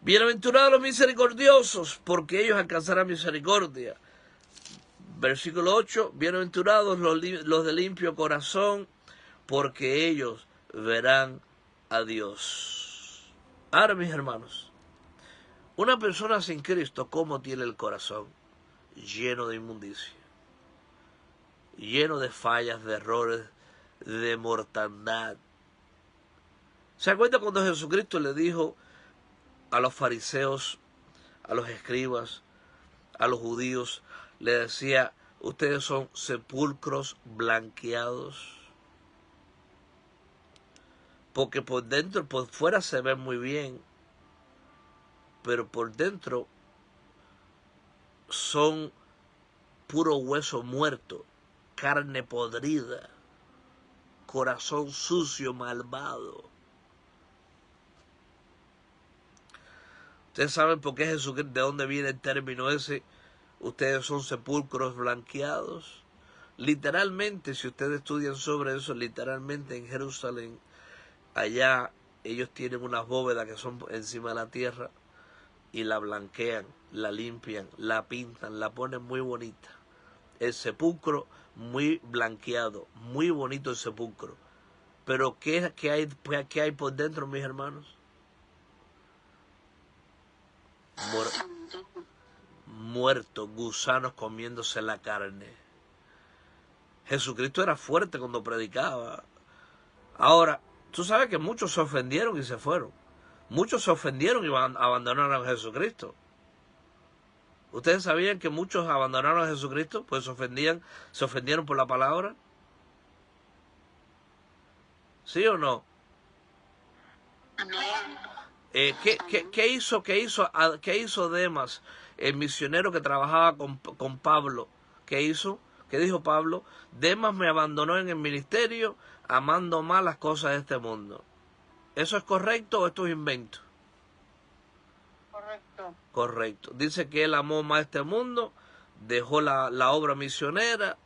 Bienaventurados los misericordiosos, porque ellos alcanzarán misericordia. Versículo 8, bienaventurados los de limpio corazón, porque ellos verán a Dios. Ahora, mis hermanos, una persona sin Cristo, ¿cómo tiene el corazón? Lleno de inmundicia, lleno de fallas, de errores, de mortandad. ¿Se acuerda cuando Jesucristo le dijo a los fariseos, a los escribas, a los judíos, le decía, ustedes son sepulcros blanqueados? Porque por dentro, por fuera se ven muy bien, pero por dentro son puro hueso muerto, carne podrida, corazón sucio, malvado. Ustedes saben por qué Jesucristo, de dónde viene el término ese, ustedes son sepulcros blanqueados. Literalmente, si ustedes estudian sobre eso, literalmente en Jerusalén, allá ellos tienen unas bóvedas que son encima de la tierra y la blanquean, la limpian, la pintan, la ponen muy bonita. El sepulcro muy blanqueado, muy bonito el sepulcro. Pero ¿qué hay por dentro, mis hermanos? Muertos, gusanos comiéndose la carne. Jesucristo era fuerte cuando predicaba. Ahora, tú sabes que muchos se ofendieron y se fueron. Muchos se ofendieron y abandonaron a Jesucristo. ¿Ustedes sabían que muchos abandonaron a Jesucristo? Pues se ofendieron por la palabra. ¿Sí o no? ¿Qué hizo Demas, el misionero que trabajaba con Pablo? ¿Qué hizo? ¿Qué dijo Pablo? Demas me abandonó en el ministerio amando más las cosas de este mundo. ¿Eso es correcto o esto es invento? Correcto. Correcto. Dice que él amó más este mundo, dejó la obra misionera.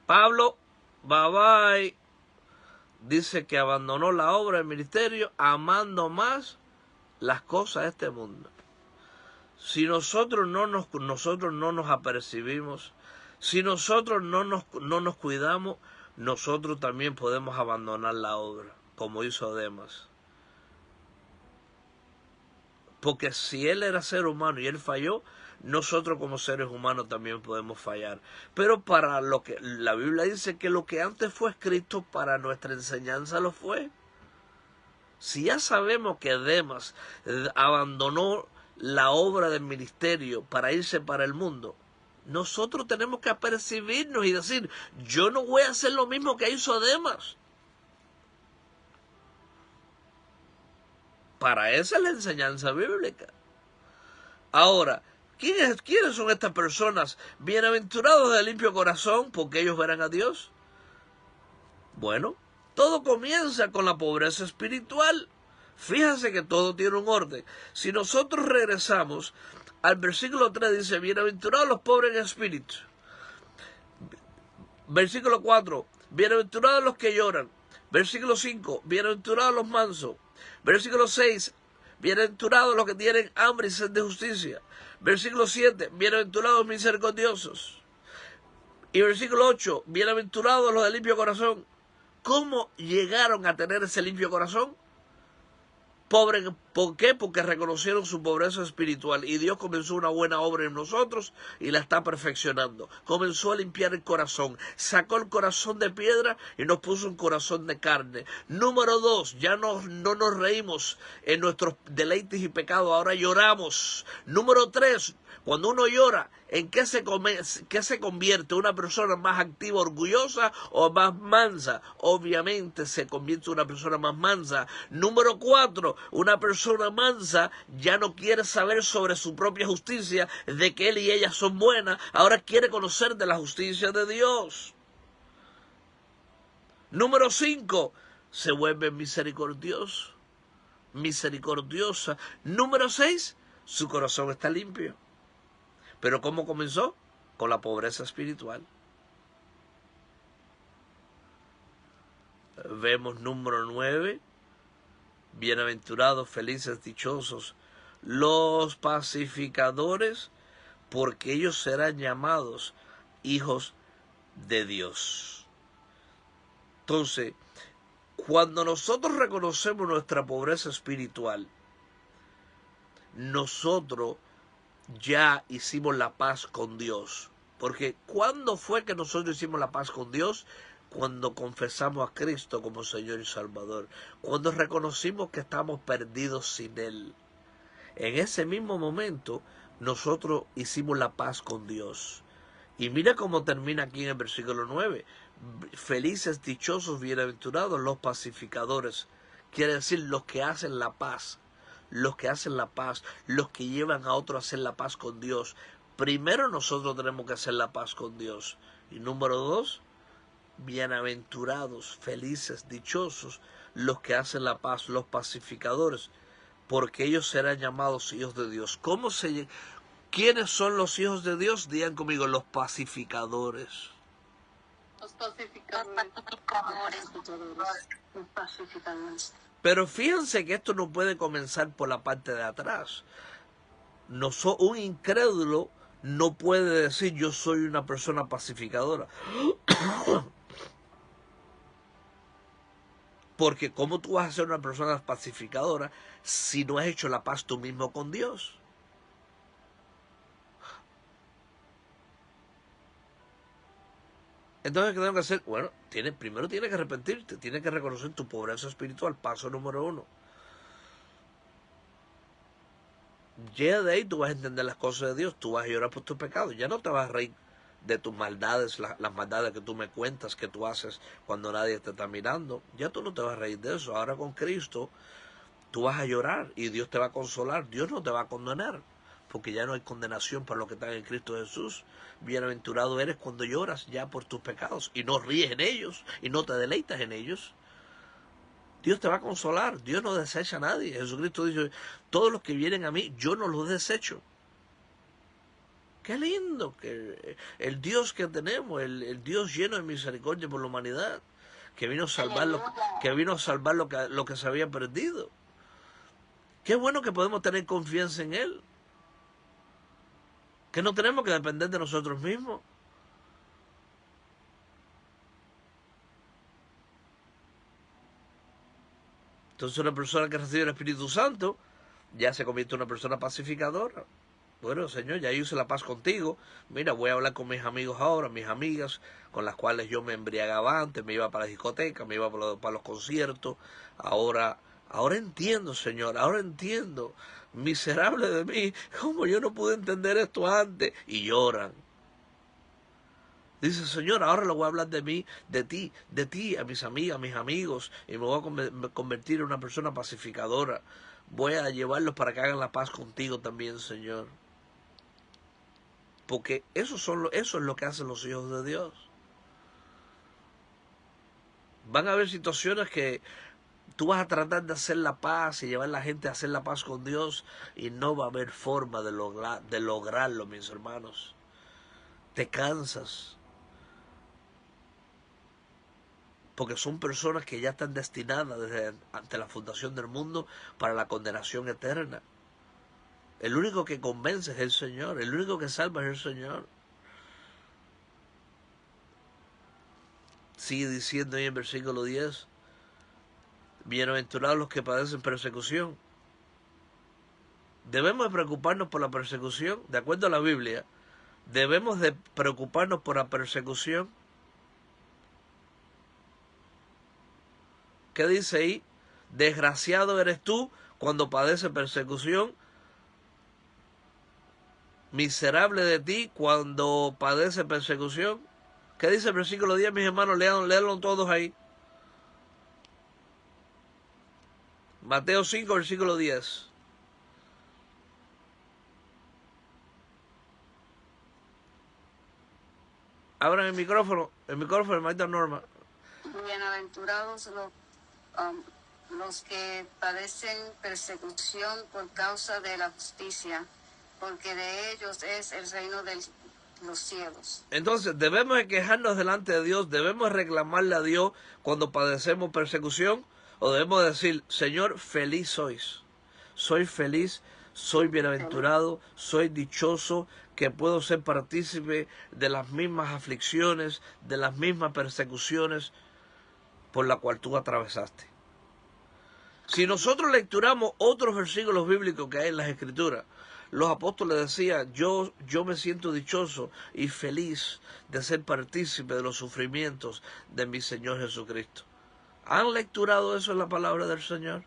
Pablo, bye bye. Dice que abandonó la obra del ministerio amando más las cosas de este mundo. Si nosotros no nos apercibimos, si nosotros no nos cuidamos, nosotros también podemos abandonar la obra. como hizo Demas. Porque si él era ser humano y él falló, nosotros como seres humanos también podemos fallar. Pero para lo que la Biblia dice que lo que antes fue escrito para nuestra enseñanza lo fue. Si ya sabemos que Demas abandonó la obra del ministerio para irse para el mundo, nosotros tenemos que apercibirnos y decir, yo no voy a hacer lo mismo que hizo Demas. Para eso es la enseñanza bíblica. Ahora, ¿quiénes son estas personas? Bienaventurados de limpio corazón, porque ellos verán a Dios. Bueno, todo comienza con la pobreza espiritual. Fíjense que todo tiene un orden. Si nosotros regresamos al versículo 3, dice, bienaventurados los pobres en espíritu. Versículo 4, bienaventurados los que lloran. Versículo 5, bienaventurados los mansos. Versículo 6, bienaventurados los que tienen hambre y sed de justicia. Versículo 7, bienaventurados misericordiosos. Y versículo 8, bienaventurados los de limpio corazón. ¿Cómo llegaron a tener ese limpio corazón? Pobre, ¿por qué? Porque reconocieron su pobreza espiritual y Dios comenzó una buena obra en nosotros y la está perfeccionando. Comenzó a limpiar el corazón, sacó el corazón de piedra y nos puso un corazón de carne. Número 2, ya no nos reímos en nuestros deleites y pecados, ahora lloramos. Número 3, cuando uno llora, ¿en qué se convierte? ¿Una persona más activa, orgullosa o más mansa? Obviamente se convierte en una persona más mansa. Número 4, una persona mansa ya no quiere saber sobre su propia justicia, de que él y ella son buenas, ahora quiere conocer de la justicia de Dios. Número 5, se vuelve misericordioso, misericordiosa. Número 6, su corazón está limpio. ¿Pero cómo comenzó? Con la pobreza espiritual. Vemos número 9. Bienaventurados, felices, dichosos, los pacificadores, porque ellos serán llamados hijos de Dios. Entonces, cuando nosotros reconocemos nuestra pobreza espiritual, nosotros ya hicimos la paz con Dios. Porque ¿cuándo fue que nosotros hicimos la paz con Dios? Cuando confesamos a Cristo como Señor y Salvador. Cuando reconocimos que estamos perdidos sin Él. En ese mismo momento, nosotros hicimos la paz con Dios. Y mira cómo termina aquí en el versículo 9. Felices, dichosos, bienaventurados los pacificadores. Quiere decir los que hacen la paz. Los que hacen la paz, los que llevan a otros a hacer la paz con Dios. Primero nosotros tenemos que hacer la paz con Dios. Y número 2, bienaventurados, felices, dichosos, los que hacen la paz, los pacificadores, porque ellos serán llamados hijos de Dios. ¿Quiénes son los hijos de Dios? Digan conmigo, los pacificadores. Los pacificadores. Los pacificadores. Pero fíjense que esto no puede comenzar por la parte de atrás. Un incrédulo no puede decir yo soy una persona pacificadora. Porque ¿cómo tú vas a ser una persona pacificadora si no has hecho la paz tú mismo con Dios? Entonces, ¿qué tengo que hacer? Bueno, primero tienes que arrepentirte, tienes que reconocer tu pobreza espiritual, paso número 1. Ya de ahí tú vas a entender las cosas de Dios, tú vas a llorar por tus pecados, ya no te vas a reír de tus maldades, las maldades que tú me cuentas que tú haces cuando nadie te está mirando, ya tú no te vas a reír de eso. Ahora con Cristo tú vas a llorar y Dios te va a consolar, Dios no te va a condenar, porque ya no hay condenación para los que están en Cristo Jesús. Bienaventurado eres cuando lloras ya por tus pecados y no ríes en ellos y no te deleitas en ellos. Dios te va a consolar, Dios no desecha a nadie. Jesucristo dice, todos los que vienen a mí, yo no los desecho. Qué lindo que el Dios que tenemos, el Dios lleno de misericordia por la humanidad, que vino a salvar lo que se había perdido. Qué bueno que podemos tener confianza en Él. Que no tenemos que depender de nosotros mismos. Entonces una persona que recibe el Espíritu Santo ya se convierte en una persona pacificadora. Bueno, Señor, ya hice la paz contigo. Mira, voy a hablar con mis amigos ahora, mis amigas, con las cuales yo me embriagaba antes, me iba para la discoteca, me iba para los conciertos. Ahora entiendo, Señor, ahora entiendo. Miserable de mí, cómo yo no pude entender esto antes. Y lloran. Dice, Señor, ahora le voy a hablar de mí, de ti, a mis amigas, a mis amigos, y me voy a convertir en una persona pacificadora. Voy a llevarlos para que hagan la paz contigo también, Señor. Porque eso es lo que hacen los hijos de Dios. Van a haber situaciones que tú vas a tratar de hacer la paz y llevar a la gente a hacer la paz con Dios y no va a haber forma de lograrlo, mis hermanos. Te cansas. Porque son personas que ya están destinadas desde ante la fundación del mundo para la condenación eterna. El único que convence es el Señor, el único que salva es el Señor. Sigue diciendo ahí en versículo 10, bienaventurados los que padecen persecución. Debemos de preocuparnos por la persecución, de acuerdo a la Biblia. Debemos de preocuparnos por la persecución. ¿Qué dice ahí? Desgraciado eres tú cuando padeces persecución. Miserable de ti cuando padeces persecución. ¿Qué dice el versículo 10, mis hermanos? Léanlo todos ahí. Mateo 5, versículo 10. Abran el micrófono, hermanita Norma. Bienaventurados los que padecen persecución por causa de la justicia, porque de ellos es el reino de los cielos. Entonces, debemos de quejarnos delante de Dios, debemos reclamarle a Dios cuando padecemos persecución, o debemos decir, Señor, feliz soy feliz, soy bienaventurado, soy dichoso, que puedo ser partícipe de las mismas aflicciones, de las mismas persecuciones por la cual tú atravesaste. Si nosotros lecturamos otros versículos bíblicos que hay en las Escrituras, los apóstoles decían, yo me siento dichoso y feliz de ser partícipe de los sufrimientos de mi Señor Jesucristo. ¿Han lecturado eso en la palabra del Señor?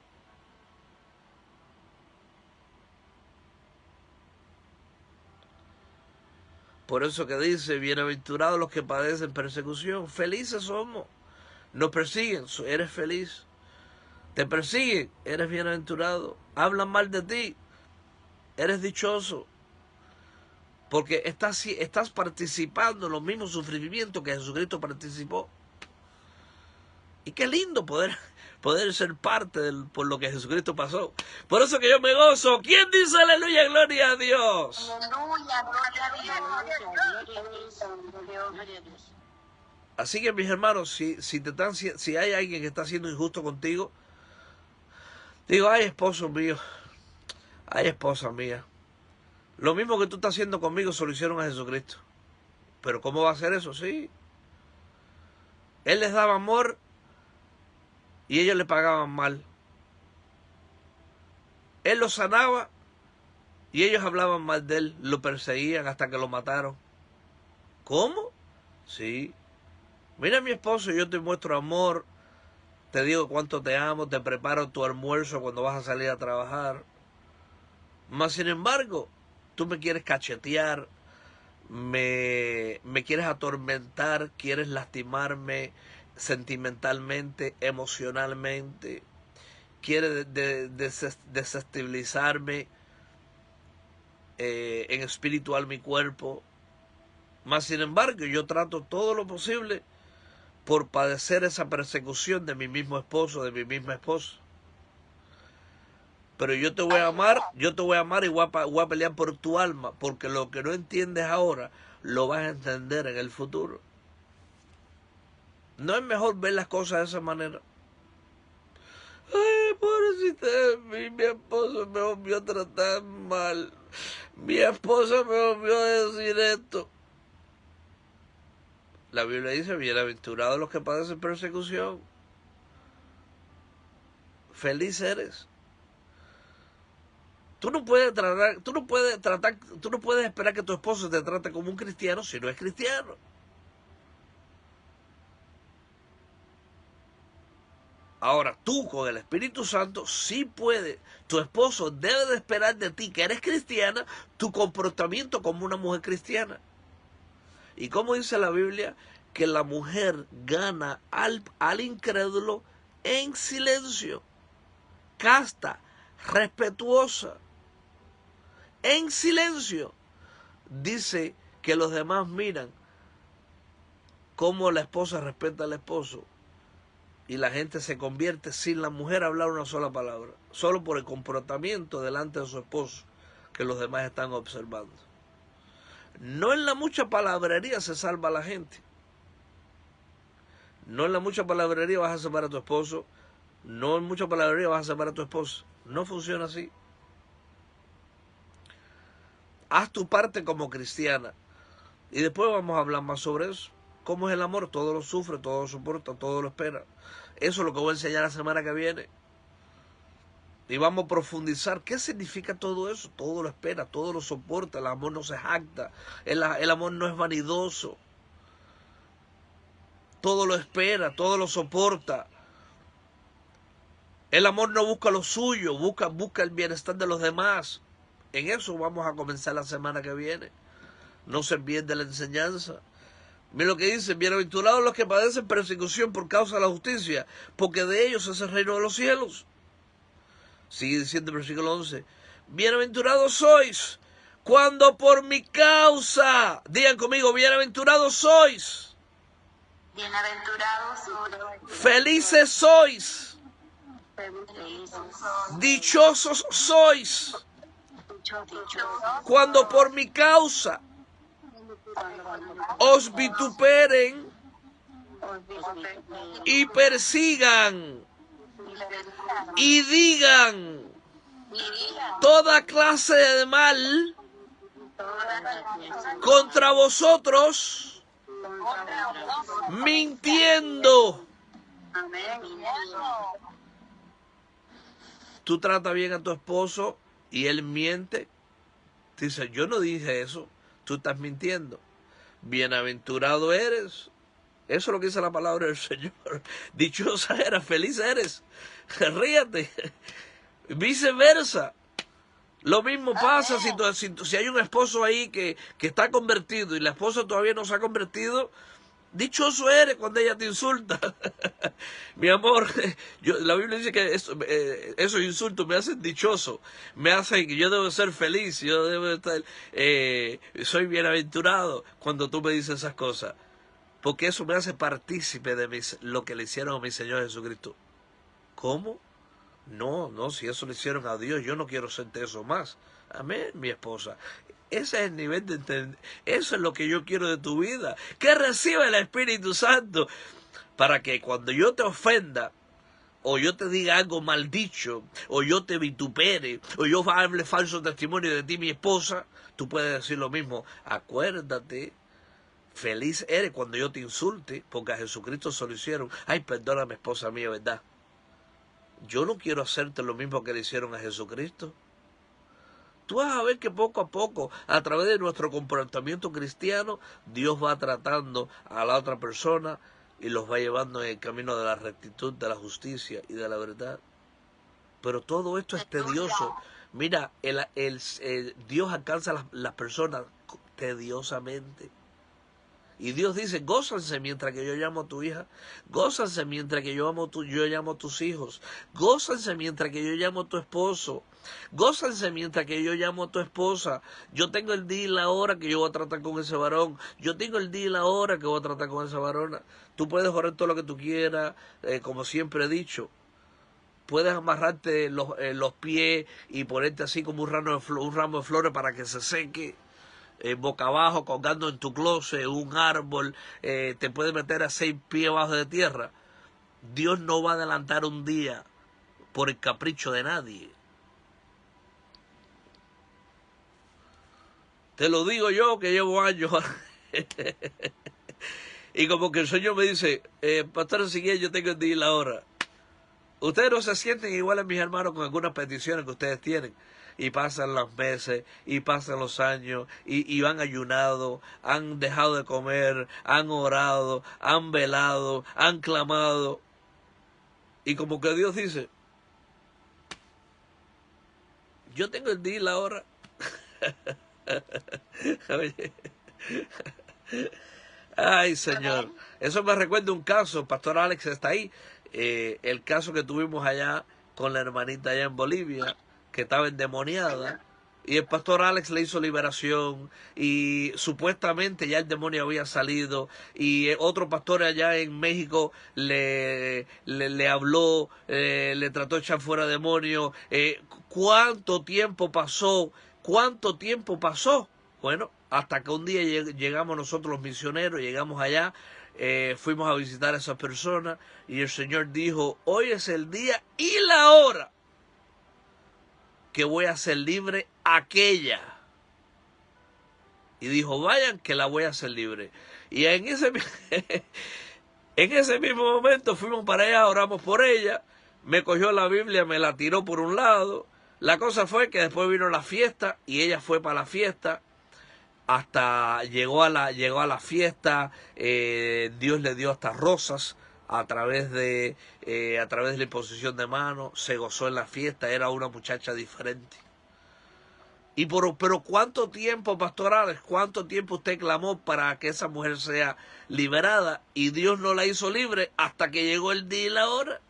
Por eso que dice, bienaventurados los que padecen persecución, felices somos. Nos persiguen, eres feliz. Te persiguen, eres bienaventurado. Hablan mal de ti, eres dichoso. Porque estás participando en los mismos sufrimientos que Jesucristo participó. Y qué lindo poder ser parte por lo que Jesucristo pasó. Por eso que yo me gozo. ¿Quién dice aleluya, gloria a Dios? Aleluya, gloria a Dios. Así que mis hermanos, si hay alguien que está siendo injusto contigo, digo, ay esposo mío, ay esposa mía, lo mismo que tú estás haciendo conmigo se lo hicieron a Jesucristo. Pero ¿cómo va a ser eso? Sí. Él les daba amor y ellos le pagaban mal. Él los sanaba y ellos hablaban mal de él, lo perseguían hasta que lo mataron. ¿Cómo? Sí. Mira mi esposo, yo te muestro amor, te digo cuánto te amo, te preparo tu almuerzo cuando vas a salir a trabajar. Mas sin embargo, tú me quieres cachetear, me quieres atormentar, quieres lastimarme sentimentalmente, emocionalmente, quieres desestabilizarme en espiritual mi cuerpo. Mas sin embargo, yo trato todo lo posible por padecer esa persecución de mi mismo esposo, de mi misma esposa. Pero yo te voy a amar y voy a pelear por tu alma, porque lo que no entiendes ahora, lo vas a entender en el futuro. ¿No es mejor ver las cosas de esa manera? Ay, pobrecita de mí, mi esposo me volvió a tratar mal. Mi esposa me volvió a decir esto. La Biblia dice, bienaventurados los que padecen persecución. feliz eres. Tú no puedes esperar que tu esposo te trate como un cristiano si no es cristiano. Ahora, tú con el Espíritu Santo sí puedes. Tu esposo debe de esperar de ti que eres cristiana, tu comportamiento como una mujer cristiana. Y como dice la Biblia, que la mujer gana al incrédulo en silencio, casta, respetuosa, en silencio. Dice que los demás miran cómo la esposa respeta al esposo y la gente se convierte sin la mujer hablar una sola palabra, solo por el comportamiento delante de su esposo que los demás están observando. No en la mucha palabrería se salva la gente. No en la mucha palabrería vas a salvar a tu esposo. No en mucha palabrería vas a salvar a tu esposa. No funciona así. Haz tu parte como cristiana. Y después vamos a hablar más sobre eso. ¿Cómo es el amor? Todo lo sufre, todo lo soporta, todo lo espera. Eso es lo que voy a enseñar la semana que viene. Y vamos a profundizar qué significa todo eso. Todo lo espera, todo lo soporta. El amor no se jacta. El amor no es vanidoso. Todo lo espera, todo lo soporta. El amor no busca lo suyo, busca el bienestar de los demás. En eso vamos a comenzar la semana que viene. No se olviden la enseñanza. Mira lo que dice: bienaventurados los que padecen persecución por causa de la justicia, porque de ellos es el reino de los cielos. Sigue diciendo el versículo 11. Bienaventurados sois cuando por mi causa, digan conmigo, bienaventurados sois. Bienaventurados sois. Felices sois. Dichosos sois cuando por mi causa os vituperen y persigan y digan toda clase de mal contra vosotros, mintiendo. Tú tratas bien a tu esposo y él miente. Dice: yo no dije eso, tú estás mintiendo. Bienaventurado eres. Eso es lo que dice la palabra del Señor. Dichosa eres, feliz eres. Ríate. Viceversa. Lo mismo pasa si hay un esposo ahí que está convertido y la esposa todavía no se ha convertido. Dichoso eres cuando ella te insulta. Mi amor, la Biblia dice que esos insultos me hacen dichoso, me hacen que yo debo ser feliz, yo debo estar, soy bienaventurado cuando tú me dices esas cosas, porque eso me hace partícipe de lo que le hicieron a mi Señor Jesucristo. ¿Cómo? No, si eso le hicieron a Dios, yo no quiero serte eso más. Amén, mi esposa. Ese es el nivel de entender. Eso es lo que yo quiero de tu vida. Que reciba el Espíritu Santo para que cuando yo te ofenda, o yo te diga algo mal dicho, o yo te vitupere, o yo hable falso testimonio de ti, mi esposa, tú puedes decir lo mismo. Acuérdate, feliz eres cuando yo te insulte, porque a Jesucristo se lo hicieron. Ay, perdóname, esposa mía, ¿verdad? Yo no quiero hacerte lo mismo que le hicieron a Jesucristo. Tú vas a ver que poco a poco, a través de nuestro comportamiento cristiano, Dios va tratando a la otra persona y los va llevando en el camino de la rectitud, de la justicia y de la verdad. Pero todo esto es tedioso. Mira, Dios alcanza a las personas tediosamente. Y Dios dice: gózanse mientras que yo llamo a tu hija, gózanse mientras que yo llamo a tus hijos, gózanse mientras que yo llamo a tu esposo, gózanse mientras que yo llamo a tu esposa. Yo tengo el día y la hora que yo voy a tratar con ese varón, yo tengo el día y la hora que voy a tratar con esa varona. Tú puedes orar todo lo que tú quieras, como siempre he dicho. Puedes amarrarte los pies y ponerte así como un ramo de flores para que se seque. Boca abajo, colgando en tu closet, un árbol, te puedes meter a 6 pies abajo de tierra. Dios no va a adelantar un día por el capricho de nadie. Te lo digo yo que llevo años. Y como que el Señor me dice: pastor Ezequiel, yo tengo el día y la hora. ustedes no se sienten iguales, mis hermanos, con algunas peticiones que ustedes tienen. Y pasan los meses, y pasan los años, y han ayunado, han dejado de comer, han orado, han velado, han clamado. Y como que Dios dice, yo tengo el día y la hora. Oye. Ay, Señor. Eso me recuerda un caso, Pastor Alex está ahí, el caso que tuvimos allá con la hermanita allá en Bolivia, que estaba endemoniada, y el Pastor Alex le hizo liberación, y supuestamente ya el demonio había salido, y otro pastor allá en México le habló, le trató de echar fuera demonio. ¿Cuánto tiempo pasó? ¿Cuánto tiempo pasó? Bueno, hasta que un día llegamos nosotros los misioneros, llegamos allá, fuimos a visitar a esas personas y el Señor dijo, hoy es el día y la hora que voy a hacer libre aquella. Y dijo, vayan que la voy a hacer libre. Y en ese mismo momento fuimos para allá, oramos por ella, me cogió la Biblia, me la tiró por un lado. La cosa fue que después vino la fiesta y ella fue para la fiesta. Hasta llegó a la fiesta, Dios le dio hasta rosas a través de la imposición de manos, se gozó en la fiesta, era una muchacha diferente. Pero ¿cuánto tiempo, pastorales? ¿Cuánto tiempo usted clamó para que esa mujer sea liberada? Y Dios no la hizo libre hasta que llegó el día y la hora.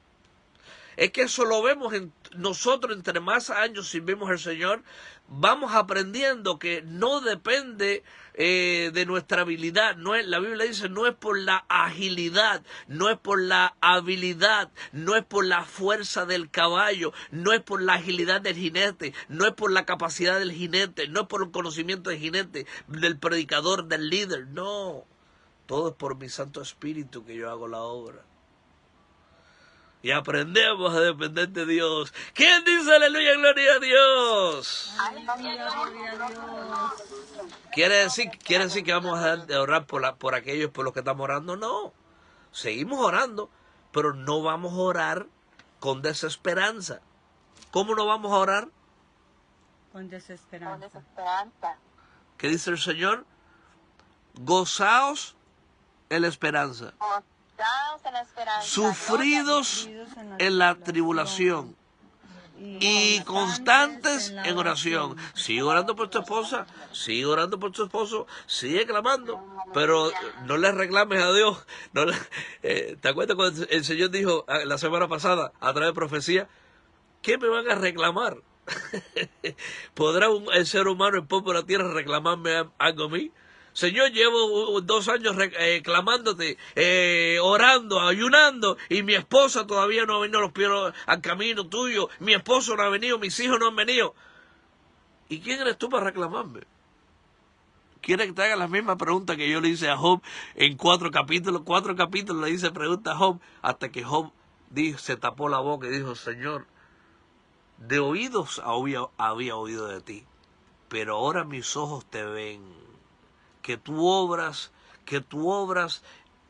Es que eso lo vemos en nosotros, entre más años sirvimos al Señor, vamos aprendiendo que no depende de nuestra habilidad. La Biblia dice, no es por la agilidad, no es por la habilidad, no es por la fuerza del caballo, no es por la agilidad del jinete, no es por la capacidad del jinete, no es por el conocimiento del jinete, del predicador, del líder, no. Todo es por mi Santo Espíritu que yo hago la obra. Y aprendemos a depender de Dios. ¿Quién dice aleluya, gloria a Dios? ¿Quiere decir que vamos a dejar de orar por aquellos por los que estamos orando? No. Seguimos orando, pero no vamos a orar con desesperanza. ¿Cómo no vamos a orar? Con desesperanza. ¿Qué dice el Señor? Gozaos en la esperanza. Sufridos en la tribulación y constantes en oración. Sigue orando por tu esposa, sigue orando por tu esposo, sigue clamando, pero no le reclames a Dios. ¿Te acuerdas cuando el Señor dijo la semana pasada a través de profecía? ¿Qué me van a reclamar? ¿Podrá el ser humano en polvo de la tierra reclamarme algo a mí? Señor, llevo 2 años clamándote, orando, ayunando, y mi esposa todavía no ha venido a los pies al camino tuyo, mi esposo no ha venido, mis hijos no han venido. ¿Y quién eres tú para reclamarme? ¿Quieres que te haga la misma pregunta que yo le hice a Job en 4 capítulos? 4 capítulos le hice pregunta a Job, hasta que Job se tapó la boca y dijo, Señor, de oídos había oído de ti, pero ahora mis ojos te ven. Que tú obras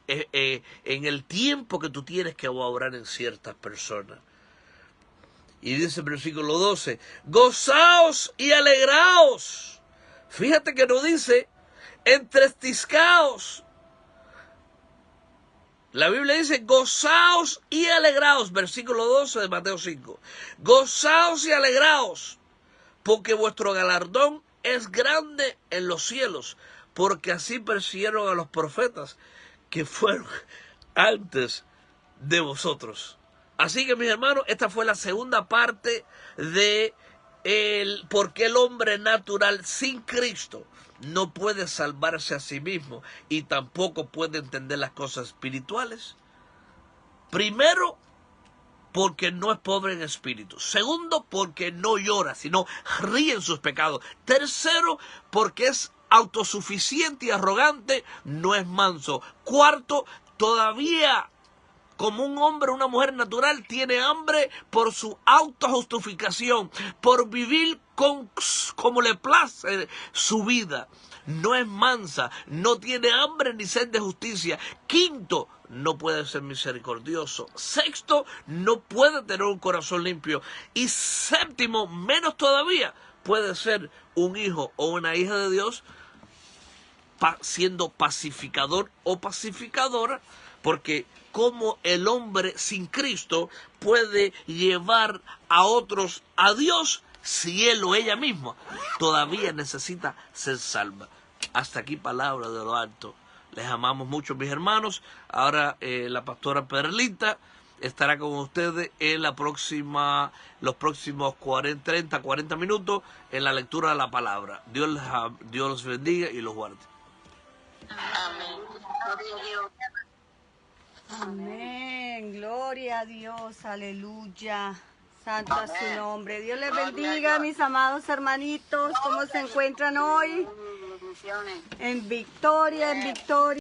en el tiempo que tú tienes que obrar en ciertas personas. Y dice el versículo 12, gozaos y alegraos. Fíjate que no dice entrestiscaos. La Biblia dice gozaos y alegraos, versículo 12 de Mateo 5. Gozaos y alegraos, porque vuestro galardón es grande en los cielos, porque así persiguieron a los profetas que fueron antes de vosotros. Así que, mis hermanos, esta fue la segunda parte de por qué el hombre natural sin Cristo no puede salvarse a sí mismo y tampoco puede entender las cosas espirituales. Primero, porque no es pobre en espíritu. Segundo, porque no llora, sino ríe en sus pecados. Tercero, porque es autosuficiente y arrogante, no es manso. Cuarto, todavía como un hombre o una mujer natural tiene hambre por su autojustificación, por vivir como le place su vida. No es mansa, no tiene hambre ni sed de justicia. Quinto, no puede ser misericordioso. Sexto, no puede tener un corazón limpio. Y séptimo, menos todavía, puede ser un hijo o una hija de Dios siendo pacificador o pacificadora, porque como el hombre sin Cristo puede llevar a otros a Dios si él o ella misma todavía necesita ser salva. Hasta aquí palabra de lo alto. Les amamos mucho, mis hermanos. Ahora la pastora Perlita estará con ustedes en los próximos 30, 40 minutos en la lectura de la palabra. Dios los bendiga y los guarde. Amén. Amén. Gloria a Dios. Aleluya. Santo a su nombre. Dios les bendiga, mis amados hermanitos. ¿Cómo se encuentran hoy? Bendiciones. En victoria, en victoria.